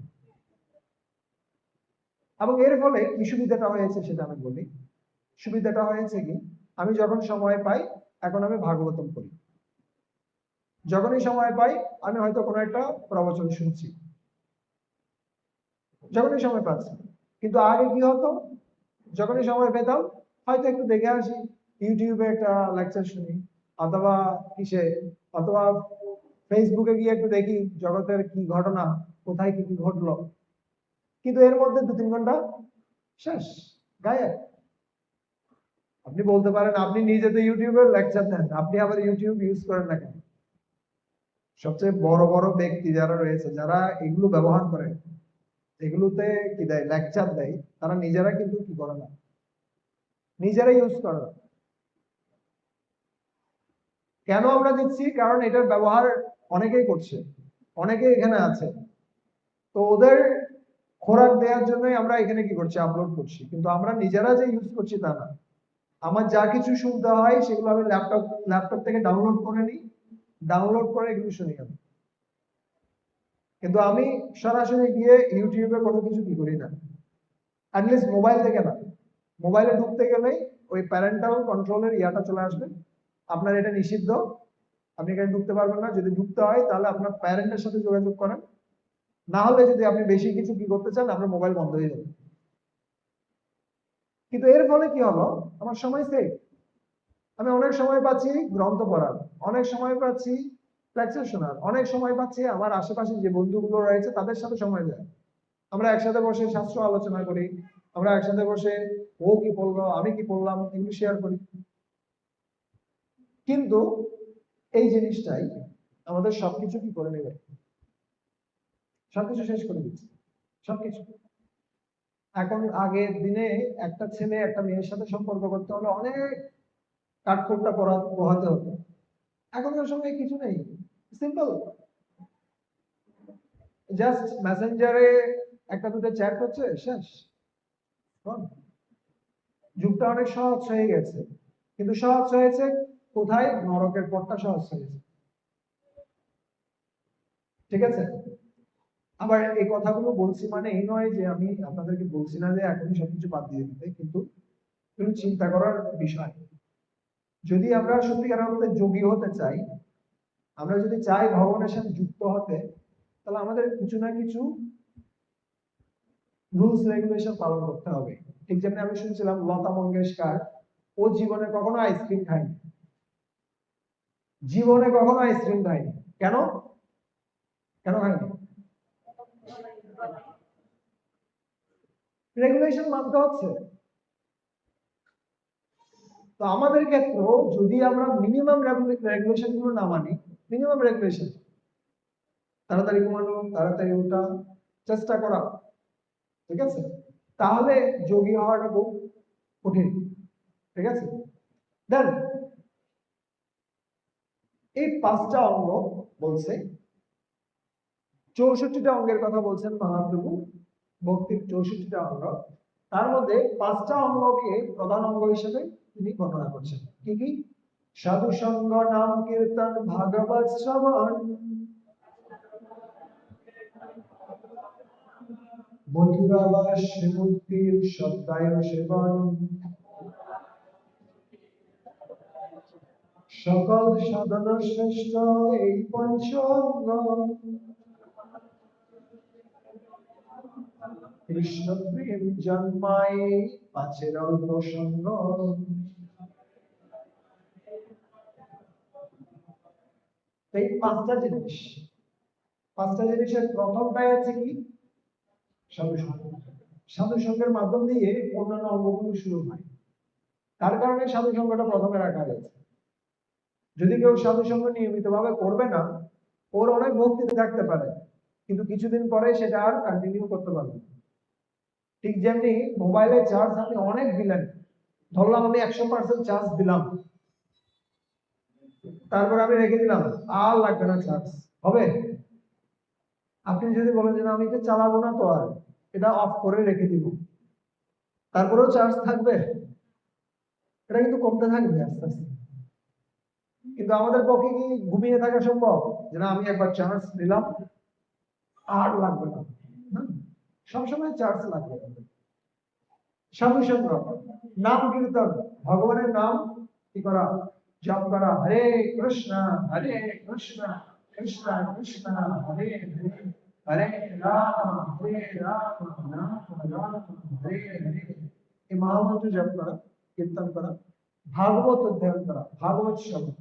S1: এবং এর ফলে কি সুবিধাটা হয়েছে সেটা আমি বলি। সুবিধাটা হয়েছে কি, আমি যখন সময় পাই, এখন আমি ভাগবতম করি। যখনই সময় পাই আমি হয়তো কোনো একটা প্রবচন শুনছি, যখনই সময় পাচ্ছি। কিন্তু আগে কি হতো, যখনই সময় পেতাম হয়তো একটু দেখে আসি, ইউটিউবে একটা লেকচার শুনি, অথবা কিসে, অথবা ফেসবুকে গিয়ে একটু দেখি জগতের কি ঘটনা, কোথায় কি কি ঘটলো। কিন্তু এর মধ্যে 2-3 ঘন্টা শেষ, গায়েব। আপনি বলতে পারেন আপনি নিজে তো ইউটিউবের লেকচার দেন, আপনি আবার ইউটিউব ইউজ করেন না কেন? সবচেয়ে বড় বড় ব্যক্তি যারা রয়েছে, যারা এগুলো ব্যবহার করে, এগুলোতে কি দেয়, লেকচার দেয়, তারা নিজেরা কিন্তু কি করে না, নিজেরা ইউজ করে না। কেন আমরা দিচ্ছি? কারণ এটার ব্যবহার অনেকেই করছে, অনেকেই এখানে আছে, তো ওদের খোরাক দেওয়ার জন্যই আমরা এখানে কি করছি, আপলোড করছি। কিন্তু আমরা নিজেরা যে ইউজ করছি তা না। আমার যা কিছু শুনতে হয় সেগুলো আমি ল্যাপটপ থেকে ডাউনলোড করে নিই, ডাউনলোড করে এগুলো শুনি আমি। কিন্তু আমি সরাসরি গিয়ে ইউটিউবে কোনো কিছু কি করি না, অ্যাটলিস্ট মোবাইল থেকে না। মোবাইলে ঢুকতে গেলেই ওই প্যারেন্টাল কন্ট্রোলের ইয়াটা চলে আসবে, আপনার এটা নিষিদ্ধ, আপনি এখানে ঢুকতে পারবেন না। যদি ঢুকতে হয় তাহলে আপনার প্যারেন্টের সাথে যোগাযোগ করেন, না হলে যদি আপনি বেশি কিছু কি করতে চান আপনার মোবাইল বন্ধ হয়ে যাবে। কিন্তু এর ফলে কি হলো, আমার সময় সেভ। আমি অনেক সময় পাচ্ছি গ্রন্থ পড়ার, অনেক সময় পাচ্ছি লেকচার শোনার, অনেক সময় পাচ্ছি আমার আশেপাশে যে বন্ধুগুলো রয়েছে তাদের সাথে সময় দেয়। আমরা একসাথে বসে শাস্ত্র আলোচনা করি, আমরা একসাথে বসে ও কি বললো আমি কি বললাম এগুলো শেয়ার করি। কিন্তু এই জিনিসটাই আমাদের সবকিছু কি করে নেবে, সবকিছু শেষ করে দিচ্ছে, সবকিছু। এখন আগের দিনে একটা ছেলে একটা মেয়ের সাথে সম্পর্ক করতে হলে অনেক কাঠখোট্টা পোহাতে হতো। এখনকার সময় কিছু নেই, সিম্পল, জাস্ট মেসেঞ্জারে একটা দুটো চ্যাট হচ্ছে, শেষ। যুগটা অনেক সহজ হয়ে গেছে, কিন্তু সহজ হয়েছে কোথায়? নরকের পথটা সহজ হয়েছে, ঠিক আছে। আবার এই কথাগুলো বলছি মানে এই নয় যে আমি আপনাদেরকে বলছি না যে এখনই সবকিছু বাদ দিয়ে দিতে, কিন্তু একটু চিন্তা করার বিষয়। যদি আমরা সত্যিকার অর্থে যোগী হতে চাই, আমরা যদি চাই ভগবানের সাথে যুক্ত হতে, তাহলে আমাদের কিছু না কিছু রুলস রেগুলেশন পালন করতে হবে। ঠিক যেমন আমি শুনছিলাম লতা মঙ্গেশকর, ও জীবনে কখনো আইসক্রিম খায়নি, জীবনে কখনো আইসক্রিম খায়নি। কেন? কেন খায়নি? রেগুলেশন মানতে হচ্ছে। তো আমাদের ক্ষেত্রেও যদি আমরা মিনিমাম রেগুলেশন গুলো না মানি, মিনিমাম রেগুলেশন, তাড়াতাড়ি ঘুমানো, তাড়াতাড়ি ওঠা, চেষ্টা করা, ঠিক আছে, তাহলে যোগী হওয়াটা খুব কঠিন। ঠিক আছে, দেন এই 5টা অঙ্গ বলছে, 64টা অঙ্গের কথা বলছেন মহাপ্রভু, ভক্তির 64টা অঙ্গ, তার মধ্যে 5টা অঙ্গকে প্রধান অঙ্গ হিসেবে তিনি বর্ণনা করছেন। কি কি? সাধু সঙ্গ, নাম কীর্তন, ভাগবত শ্রবণ, মথুরাবাস, শ্রীমূর্তির সদায় সেবন, সকল সাধন শ্রেষ্ঠ এই পঞ্চ অঙ্গ, কৃষ্ণ প্রেম জন্মায় পাঁচের অল্প সঙ্গ। এই 5টা জিনিস, 5টা জিনিসের প্রথমটাই আছে কি? সাধু সঙ্গ। সাধু সঙ্গের মাধ্যম দিয়ে অন্যান্য অঙ্গগুলো শুরু হয়, তার কারণে সাধু সঙ্গটা প্রথমে রাখা হয়েছে। যদি কেউ সাধু সঙ্গ নিয়মিত ভাবে করবে না, ওর অনেক ভক্তি থাকতে পারে, কিন্তু কিছুদিন পরে সেটা আর কন্টিনিউ করতে পারবে না। ঠিক যেমনি মোবাইলে চার্জ আপনি অনেক দিলেন, ধরলাম আমি 100% চার্জ দিলাম, তারপর আমি রেখে দিলাম, আর লাগবে না চার্জ, হবে? আপনি যদি বলেন যে আমি এটা চালাবো না, তো আর এটা অফ করে রেখে দিব, তারপরেও চার্জ থাকবে? এটা কিন্তু কমতে থাকবে আস্তে আস্তে। কিন্তু আমাদের পক্ষে কি ঘুমিয়ে থাকা সম্ভব যে না আমি একবার চার্জ নিলাম আর লাগবে না? সবসময় চার্জ লাগবে। সাধু সঙ্গ, নাম কীর্তন, ভগবানের নাম কি করা? জপ করা, হরে কৃষ্ণ হরে কৃষ্ণ কৃষ্ণ কৃষ্ণ হরে হরে, হরে রাম হরে রাম রাম রাম হরে হরে। এই মহামন্ত্র জপ করা, কীর্তন করা, ভাগবত অধ্যয়ন করা, ভাগবত শ্রবণ।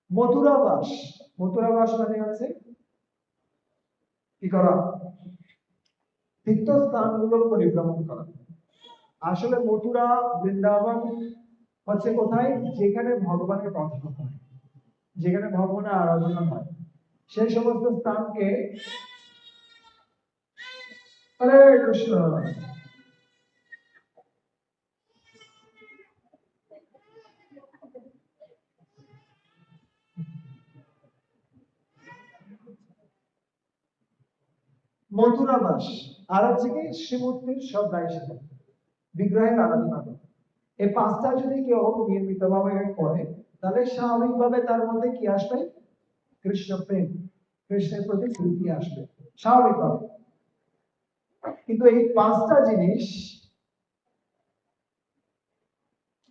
S1: মথুরাবাস, মথুরাবাস মানে হচ্ছে কি করা? তীর্থস্থানগুলো পরিভ্রমণ করা। আসলে মথুরা, বৃন্দাবন হচ্ছে কোথায়? যেখানে ভগবানের কথা হয়, যেখানে ভগবানের আরাধনা হয়, সেই সমস্ত স্থানকে হরে কৃষ্ণ। মথুরাবাস আর হচ্ছে কি শ্রীমূর্তির শ্রদ্ধায় সেবা, বিগ্রহের আরাধনা করে। এই 5টা যদি কেউ নিয়মিত ভাবে করে, তাহলে স্বাভাবিকভাবে তার মধ্যে কি আসবে? কৃষ্ণ প্রেম, কৃষ্ণের প্রতি প্রীতি আসবে স্বাভাবিকভাবে। কিন্তু এই 5টা জিনিস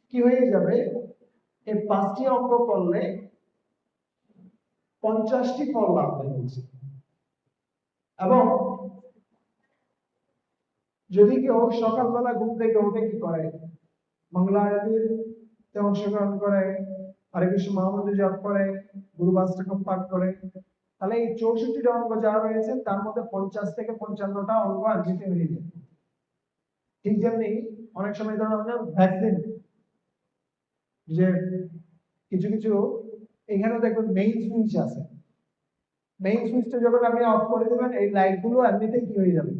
S1: কি হয়ে যাবে? এই 5টি অঙ্গ করলে 50টি ফল লাভ হয়েছে। এবং যদি কেউ সকালবেলা ঘুম থেকে উঠে কি করে? মঙ্গলা আরতিতে অংশগ্রহণ করে, হরে কৃষ্ণ মহামন্ত্র জপ করে, গুরু বাস্তকম পাঠ করে, তাহলে এই 64টা অঙ্গ যা রয়েছে তার মধ্যে 50 থেকে 55টা অঙ্গ আর্জিত হয়ে যায়। ঠিক যেমনি অনেক সময় ধরুন ভ্যাকসিন, যে কিছু কিছু এখানেও দেখবেন মেইন সুইচ আছে, মেইন সুইচটা যখন আপনি অফ করে দেবেন, এই লাইট গুলো এমনিতেই কি হয়ে যাবে?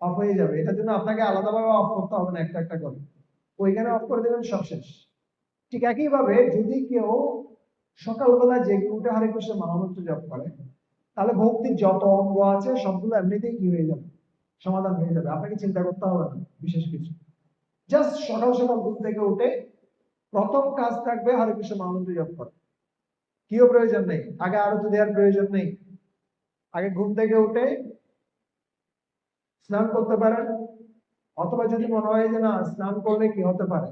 S1: অফ হয়ে যাবে। এটার জন্য আপনাকে আলাদাভাবে অফ করতে হবে না, একটা একটা করে ওইখানে অফ করে দেবেন, সব শেষ। ঠিক একইভাবে যদি কেউ সকালবেলা জেগে উঠে হরে কৃষ্ণ মহামন্ত্র জপ করে, তাহলে ভক্তির যত অঙ্গ আছে সবগুলো এমনিতেই কি হয়ে যাবে? সমাধান হয়ে যাবে, আপনাকে চিন্তা করতে হবে না বিশেষ কিছু। জাস্ট সকাল সকাল ঘুম থেকে উঠে প্রথম কাজ থাকবে হরে কৃষ্ণ মহামন্ত্র জপ করা। কিও প্রয়োজন নেই, আগে আরতি দেওয়ার প্রয়োজন নেই। আগে ঘুম থেকে উঠে স্নান করতে পারেন, অথবা যদি মনে হয় যে না স্নান করলে কি হতে পারে,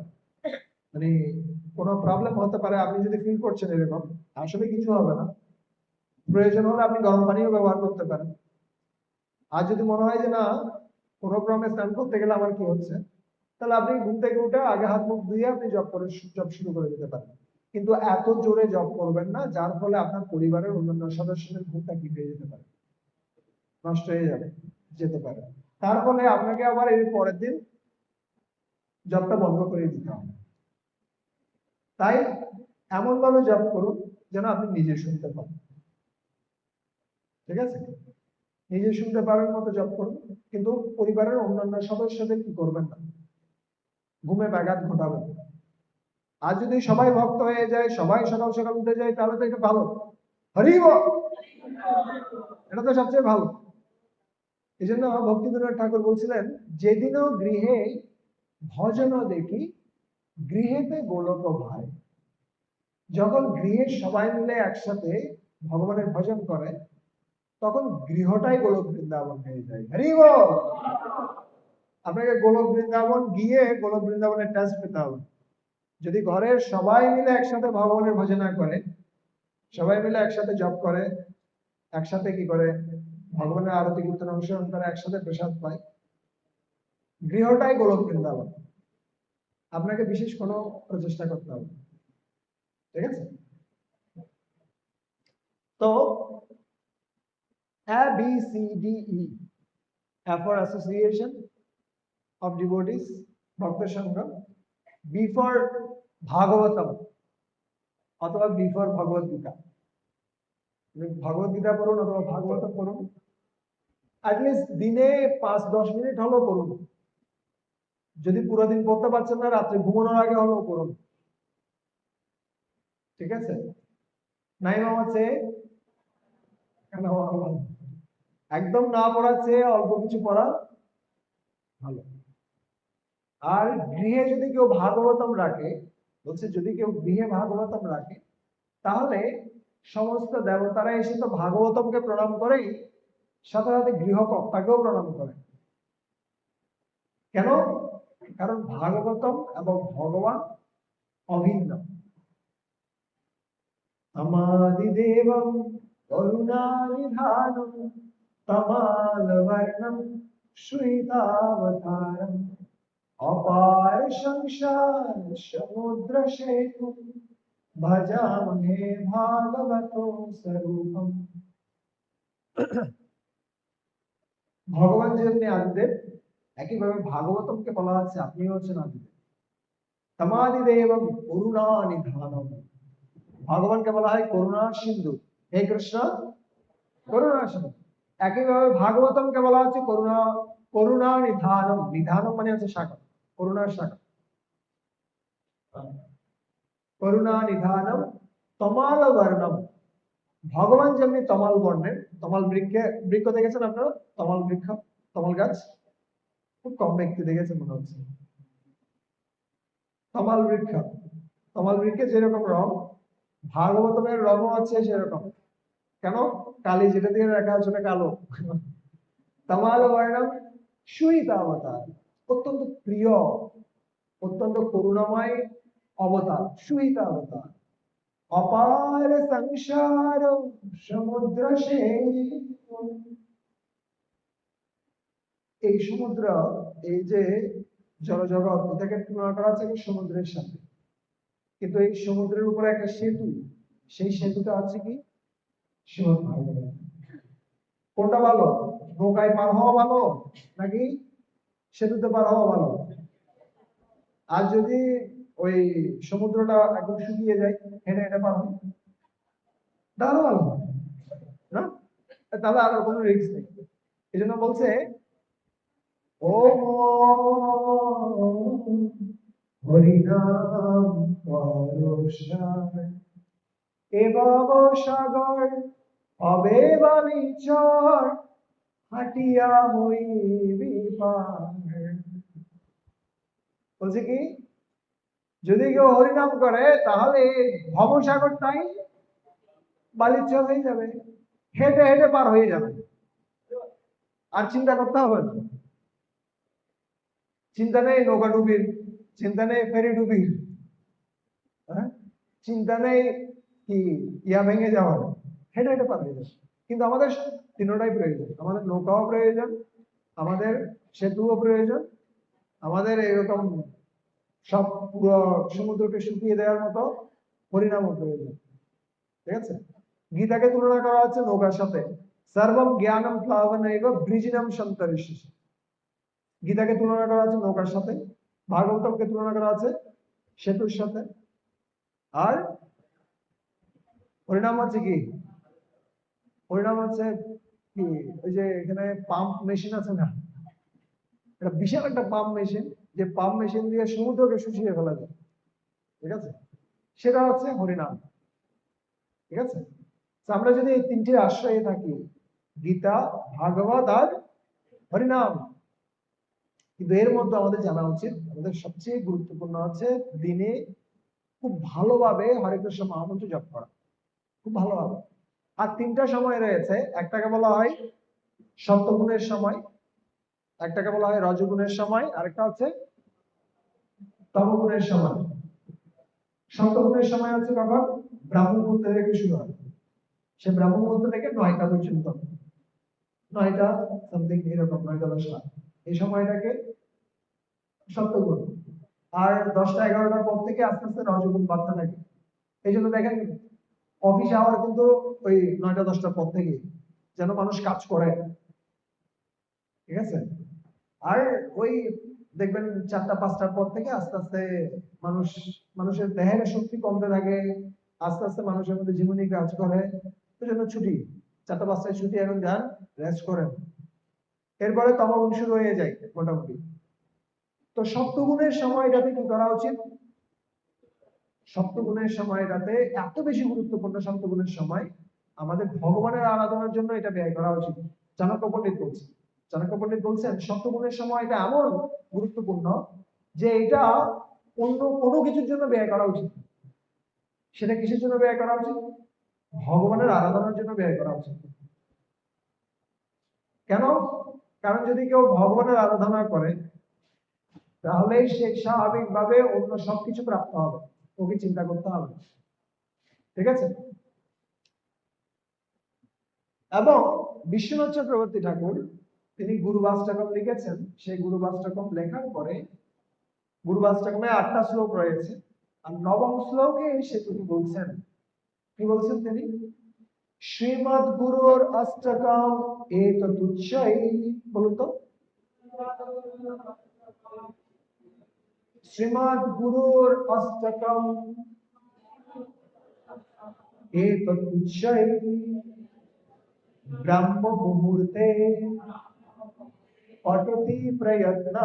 S1: মানে কোনো প্রবলেম হতে পারে, আপনি যদি ফিল করছেন এরকম, আসলে কিছু হবে না, প্রয়োজন হলে আপনি গরম পানিও ব্যবহার করতে পারেন। আর যদি মনে হয় যে না কোনো ক্রমে স্নান করতে গেলে আমার কি হচ্ছে, তাহলে আপনি ঘুম থেকে উঠে আগে হাত মুখ ধুয়ে আপনি জব শুরু করে দিতে পারেন। কিন্তু এত জোরে জব করবেন না যার ফলে আপনার পরিবারের অন্যান্য সদস্যদের ঘুমটা কি হয়ে যেতে পারে, নষ্ট হয়ে যাবে, যেতে পারে। তার ফলে আপনাকে আবার এর পরের দিন জবটা বন্ধ করে দিতে হবে। তাই এমন ভাবে জব করুন যেন আপনি নিজে শুনতে পান। ঠিক আছে, নিজে শুনতে পারার মতো জব করুন, কিন্তু পরিবারের অন্যান্য সদস্যদের কি করবেন না, ঘুমে ব্যাঘাত ঘটাবেন না। আর যদি সবাই ভক্ত হয়ে যায়, সবাই সকাল সকাল উঠে যায়, তাহলে তো এটা ভালো। হরি বল, এটা তো সবচেয়ে ভালো। এই জন্য ভক্তিবিনোদ ঠাকুর বলছিলেন, যেদিনও গৃহে ভজন দেখি, গৃহেতে গোলক ভাই। যখন গৃহের সবাই মিলে একসাথে ভগবানের ভজন করে, তখন গৃহটাই গোলক বৃন্দাবন হয়ে যায়। হরি বল। আপনাকে গোলক বৃন্দাবন গিয়ে গোলক বৃন্দাবনের টেস্ট পেতে হবে। যদি ঘরের সবাই মিলে একসাথে ভগবানের ভজনা করে, সবাই মিলে একসাথে জপ করে, একসাথে কি করে ভগবানের আরতি কীর্তন অনুসরণ করে, একসাথে প্রসাদ পায়, গৃহটাই গোলক বৃন্দাবন। আপনাকে বিশেষ কোনো প্রচেষ্টা করতে হবে। ঠিক আছে, তো ABCDE, A for association of devotees, Bhakta Sangha, B for Bhagavatam অথবা B for ভগবত গীতা। ভগবত গীতা পড়ুন অথবা ভাগবতম পড়ুন, অ্যাটলিস্ট দিনে 5-10 মিনিট হলেও পড়ুন। যদি পুরো দিন পড়তে পারছেন না, রাত্রে ঘুমানোর আগে হলেও পড়ুন। ঠিক আছে, নাই মামা চেয়ে একদম না পড়ার চেয়ে অল্প কিছু পড়া ভালো। আর গৃহে যদি কেউ ভাগবতম রাখে, বলছে যদি কেউ গৃহে ভাগবতম রাখে, তাহলে সমস্ত দেবতারা এসে তো ভাগবতমকে প্রণাম করেই, সাথে সাথে গৃহকর্তাকেও প্রণাম করে। কেন? কারণ ভাগবতম এবং ভগবান অভিন্ন। আমাদিদেবম করুণানিধানম তমালবর্ণম শ্রীতাবতারম অপার সংসার সমুদ্র সেতু ভজামহে ভাগবত স্বরূপম। ভগবান যেমনি আদিদেব, একইভাবে ভাগবতমকে বলা হচ্ছে আপনি হচ্ছেন আদিদেব। তমাদিদেবম করুণানিধানম, ভগবানকে বলা হয় করুণা সিন্ধু। হে কৃষ্ণ করুণা সিন্ধু। একইভাবে ভাগবতমকে বলা হচ্ছে করুণা নিধানম। নিধানম মানে হচ্ছে সাগর, করুণার সাগর। করুণা নিধানম তমাল বর্ণম, ভগবান যেমনি তমাল বর্ণের। তমাল বৃক্ষ দেখেছেন আপনারা? তমাল বৃক্ষ, তমাল গাছ খুব কম ব্যক্তি দেখেছেন মনে হচ্ছে। তমাল বৃক্ষ, তমাল বৃক্ষে যেরকম রং, ভাগবতমের রঙও আছে সেরকম। কেন? কালি যেটা দিয়ে রাখা আছে ওটা কালো। তমাল বর্ণম সুহিতাবতার, অত্যন্ত প্রিয়, অত্যন্ত করুণাময় অবতার, সুহিতাবতার। অপার সংসার সমুদ্র সেতু, এই সমুদ্র, এই যে জলজগৎ, এটাকে তুলনা করা হচ্ছে সমুদ্রের সাথে। কিন্তু এই সমুদ্রের উপরে একটা সেতু, সেই সেতুটা হচ্ছে কি শ্রীমদ ভাগবত। কোনটা ভালো? নৌকায় পার হওয়া ভালো নাকি সেতুতে পার হওয়া ভালো? আর যদি ওই সমুদ্রটা একদম শুকিয়ে যায়, হেঁটে হেঁটে পার হয়, তাহলে ভালো না? তাহলে আর কোনো রিস্ক নেই। এই জন্য বলছে ও হরিনাম পরশার, এ ভব সাগর হবে বালিচর, হাটিয়া হইবি পার। বলছে কি, যদি কেউ হরিনাম করে তাহলে ভবসাগরটাই বালিচর হয়ে যাবে, হেঁটে হেঁটে পার হয়ে যাবে, আর চিন্তা করতে হবে না। চিন্তা নেই নৌকা ডুবির, চিন্তা নেই ফেরি ডুবির, চিন্তা নেই কি ইয়া ভেঙে যাওয়ার, হেঁটে হেঁটে পার হয়ে যাবে। কিন্তু আমাদের তিনটাই প্রয়োজন, আমাদের নৌকাও প্রয়োজন, আমাদের সেতুও প্রয়োজন, আমাদের এরকম সব পুরো সমুদ্রকে শুকিয়ে দেওয়ার মতো হরিনামও প্রয়োজন। ঠিক আছে, গীতাকে তুলনা করা হচ্ছে নৌকার সাথে। সর্বম জ্ঞানম প্লাবনৈব বৃজিনম সন্তরিষ্যসি। গীতাকে তুলনা করা আছে নৌকার সাথে, ভাগবতমকে তুলনা করা আছে সেতুর সাথে, আর হরিনাম হচ্ছে কি? হরিনাম হচ্ছে কি? ওই যে এখানে পাম্প মেশিন আছে না, এটা বিশাল একটা পাম্প মেশিন, যে পাম্প মেশিন দিয়ে সমুদ্রকে শুষিয়ে ফেলা যায়, ঠিক আছে? সেটা হচ্ছে হরিনাম, ঠিক আছে? তো আমরা যদি এই তিনটি আশ্রয়ে থাকি, গীতা, ভাগবত আর হরিনাম, কিন্তু এর মধ্যে আমাদের জানা উচিত আমাদের সবচেয়ে গুরুত্বপূর্ণ হচ্ছে দিনে খুব ভালোভাবে হরে কৃষ্ণ মহামন্ত্র জপ করা, খুব ভালোভাবে। আর তিনটা সময় রয়েছে, একটাকে বলা হয় সপ্তগুণের সময়, একটাকে বলা হয় রজগুণের সময়, আরেকটা হচ্ছে তমগুণের সময়। সপ্তগুণের সময় হচ্ছে কখন? ব্রাহ্ম মুহূর্ত থেকে শুরু হয়, সে ব্রাহ্ম মুহূর্ত থেকে 9টা পর্যন্ত, 9টা সামথিং এরকম, 9টা 10টা, এই সময়টাকে সপ্তগুণ। আর 10টা 11টার পর থেকে আস্তে আস্তে রজগুণ বাড়তে থাকে। এই জন্য দেখেন অফিস আওয়ার কিন্তু ওই 9টা 10টার পর থেকে, যেন মানুষ কাজ করে, ঠিক আছে? আর ওই দেখবেন 4টা 5টার পর থেকে আস্তে আস্তে মানুষ, মানুষের দেহের শক্তি কমতে থাকে, আস্তে আস্তে মানুষের মধ্যে জীবনী কাজ করে, এই জন্য ছুটি, 4টা 5টায় ছুটি, এখন যান রেস্ট করেন। এরপরে তমগুণ শুরু হয়ে যায় মোটামুটি। তো সপ্তগুণের সময়টাতে কি করা উচিত? সপ্তগুণের সময়টাতে এত বেশি গুরুত্বপূর্ণ, সপ্তগুণের সময় আমাদের ভগবানের আরাধনার জন্য এটা ব্যয় করা উচিত। চাণক্য পণ্ডিত বলছেন, চাণক্য পণ্ডিত বলছেন সপ্তগুণের সময় এটা এমন গুরুত্বপূর্ণ যে এটা অন্য কোনো কিছুর জন্য ব্যয় করা উচিত। সেটা কিসের জন্য ব্যয় করা উচিত? ভগবানের আরাধনার জন্য ব্যয় করা উচিত। কেন? কারণ যদি কেউ ভগবানের আরাধনা করে তাহলে সে স্বাভাবিকভাবে অন্য সবকিছু প্রাপ্ত হবে, ওকে চিন্তা করতে হবে, ঠিক আছে? এবং বিশ্বনাথ চক্রবর্তী ঠাকুর তিনি গুরুবাষ্টকম লিখেছেন, সেই গুরুবাষ্টকম লেখার পরে গুরুবাষ্টকমে 8টা শ্লোক রয়েছে, আর 9ম শ্লোকে এসে তিনি বলছেন, কি বলছেন তিনি? শ্রীমদ গুরুর অষ্টকম এততুচ্ছৈ, বলুন তো, শ্রীমদ গুরুর অষ্টকম এততুচ্ছৈ ব্রহ্ম মুহূর্তে পঠতি প্রয়ত্ন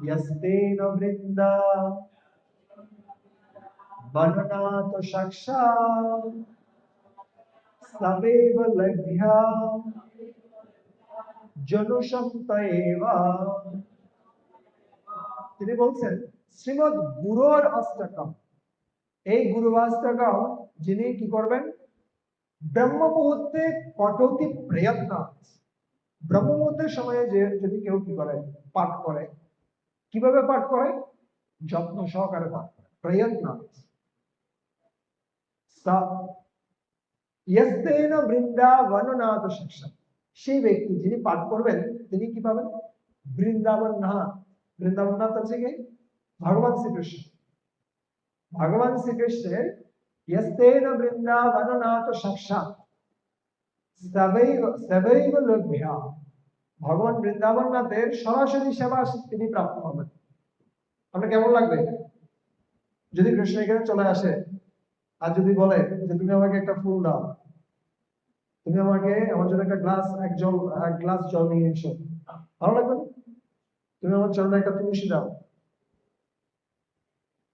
S1: यस्तेन वृंदा बननाथ साक्षात् सवेव लभ्या জনসন্তয়েব। তিনি বলছেন শ্রীমদ গুরুর অষ্টকম, এই গুরুবাষ্টকম যিনি কি করবেন? ব্রহ্ম মুহূর্তে পঠতি প্রয়ত্ন, ব্রহ্ম মুহূর্তের সময়ে যে যদি কেউ কি করে, পাঠ করে, কিভাবে পাঠ করে? যত্ন সহকারে পাঠ করে, প্রয়ত্ন। ইয়স্তেন বৃন্দাবননাথ সাক্ষাৎ, সেই ব্যক্তি যিনি পাঠ করবেন তিনি কি পাবেন? বৃন্দাবন নাথ। বৃন্দাবন নাথ আছে কি? ভগবান শ্রীকৃষ্ণ। ভগবান শ্রীকৃষ্ণের ইয়স্তেন বৃন্দাবননাথ সাক্ষাৎ সবৈব সবৈব লভ্যা, ভগবান বৃন্দাবন নাথের সরাসরি সেবা তিনি প্রাপ্ত হবেন। আপনার কেমন লাগবে যদি কৃষ্ণ এখানে চলে আসে আর যদি বলে যে তুমি আমাকে একটা ফুল দাও, তুমি আমাকে আমার জন্য একটা গ্লাস জল নিয়ে এসো, ভালো লাগবে না? তুমি আমার চরণে একটা তুলসী দাও,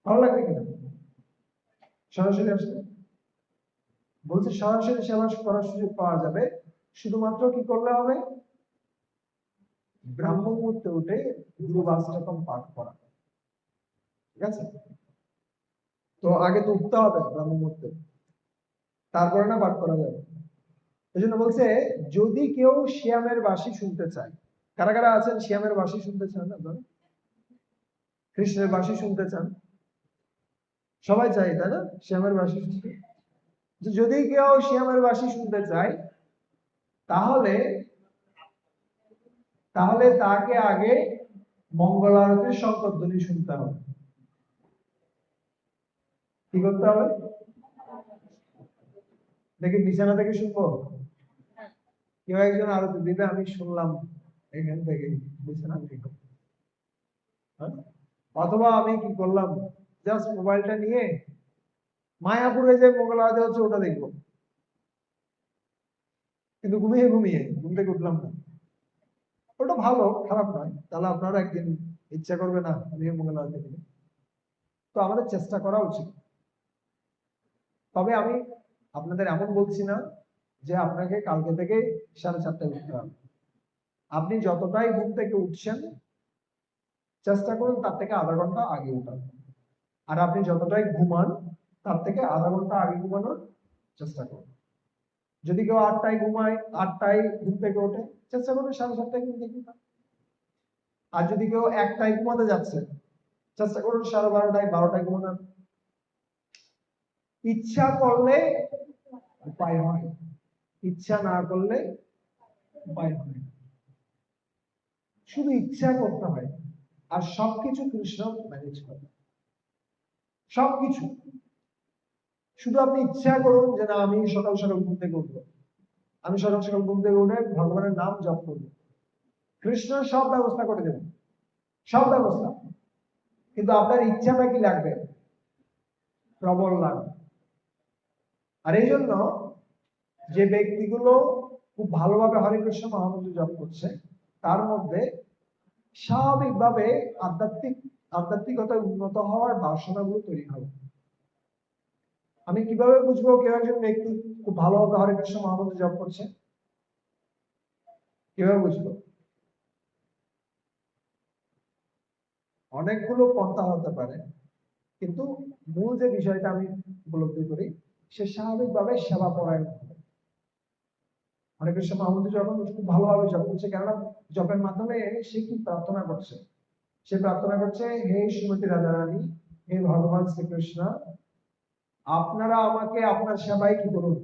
S1: ভালো লাগবে কিনা? সরাসরি আসলে বলছে সরাসরি সেবা করার সুযোগ পাওয়া যাবে, শুধুমাত্র কি করলে হবে? ব্রাহ্ম মুহূর্তে উঠে গুরুবাষ্টকম পাঠ করা, ঠিক আছে? তো আগে তো উঠতে হবে ব্রাহ্ম মুহূর্তে, তারপরে না পাঠ করা যাবে। এই জন্য বলছে যদি কেউ শ্যামের বাঁশি শুনতে চায়, কারা কারা আছেন শ্যামের বাঁশি শুনতে চান? আপনারা কৃষ্ণের বাঁশি শুনতে চান? সবাই চাই তাই না শ্যামের বাঁশি শুনতে? যদি কেউ শ্যামের বাঁশি শুনতে চায় তাহলে তাহলে তাকে আগে মঙ্গল আরতির শঙ্করধ্বনি শুনতে হবে। কি করতে হবে? দেখি বিছানা থেকে শুনবো, কেউ একজন আরতি দিবে, আমি শুনলাম এখান থেকে বিছানা থেকে। হ্যাঁ? অথবা আমি কি করলাম, জাস্ট মোবাইলটা নিয়ে মায়াপুরে যে মোগল আরতি হচ্ছে ওটা দেখবো, কিন্তু ঘুমিয়ে ঘুমিয়ে ঘুম থেকে উঠলাম না। ওটা ভালো, খারাপ নয়, তাহলে আপনারা একদিন ইচ্ছা করবে না আমি মোগল আরতি দেখি। তো আমাদের চেষ্টা করা উচিত। তবে আমি আপনাদের এমন বলছি না যে আপনাকে কালকে থেকে 4:30টায় উঠতে হবে। আপনি যতটাই ঘুম থেকে উঠছেন চেষ্টা করুন তার থেকে আধা ঘন্টা আগে উঠার। আর আপনি যতটাই ঘুমান তার থেকে আধা ঘন্টা আগে ঘুমানোর চেষ্টা করুন। যদি কেউ 8টায় ঘুমায়, 8টায় ঘুম থেকে ওঠে, চেষ্টা করুন 7:30টায় ঘুম থেকে ওঠা। আর যদি কেউ 1টায় ঘুমাতে যাচ্ছে, চেষ্টা করুন 12:30টায় 12টায় ঘুমানোর। ইচ্ছা করলে উপায় হয়, ইচ্ছা না করলে উপায় হয় না। শুধু ইচ্ছা করতে হয়, আর সবকিছু কৃষ্ণ ম্যানেজ করে, সবকিছু। শুধু আপনি ইচ্ছা করুন যে না আমি সকাল সকাল ঘুম থেকে উঠবো, আমি সকাল সকাল ঘুম থেকে উঠে ভগবানের নাম জপ করবো, কৃষ্ণ সব ব্যবস্থা করে দেবেন, সব ব্যবস্থা। কিন্তু আপনার ইচ্ছাটা কি লাগবে? প্রবল লাগবে। আর এই জন্য যে ব্যক্তিগুলো খুব ভালোভাবে হরে কৃষ্ণ মহামন্ত্র জপ করছে তার মধ্যে স্বাভাবিকভাবে আধ্যাত্মিকতায় উন্নত হওয়ার বাসনাগুলো তৈরি হবে। আমি কিভাবে বুঝবো কেউ একজন ব্যক্তি খুব ভালোভাবে হরে কৃষ্ণ মহামন্ত্র জপ করছে? কিভাবে বুঝবো? অনেকগুলো পন্থা হতে পারে, কিন্তু মূল যে বিষয়টা আমি উপলব্ধি করি, সে স্বাভাবিকভাবে সেবা পরায়ণ হবে। হরে কৃষ্ণ মহামন্ত্র যখন খুব ভালোভাবে জপ করছে, কেননা জপের মাধ্যমে সে কি প্রার্থনা করছে? সে প্রার্থনা করছে, হে শ্রীমতী রাধা রানী, হে ভগবান শ্রীকৃষ্ণ, আপনারা আমাকে আপনার সেবায় কি করুন,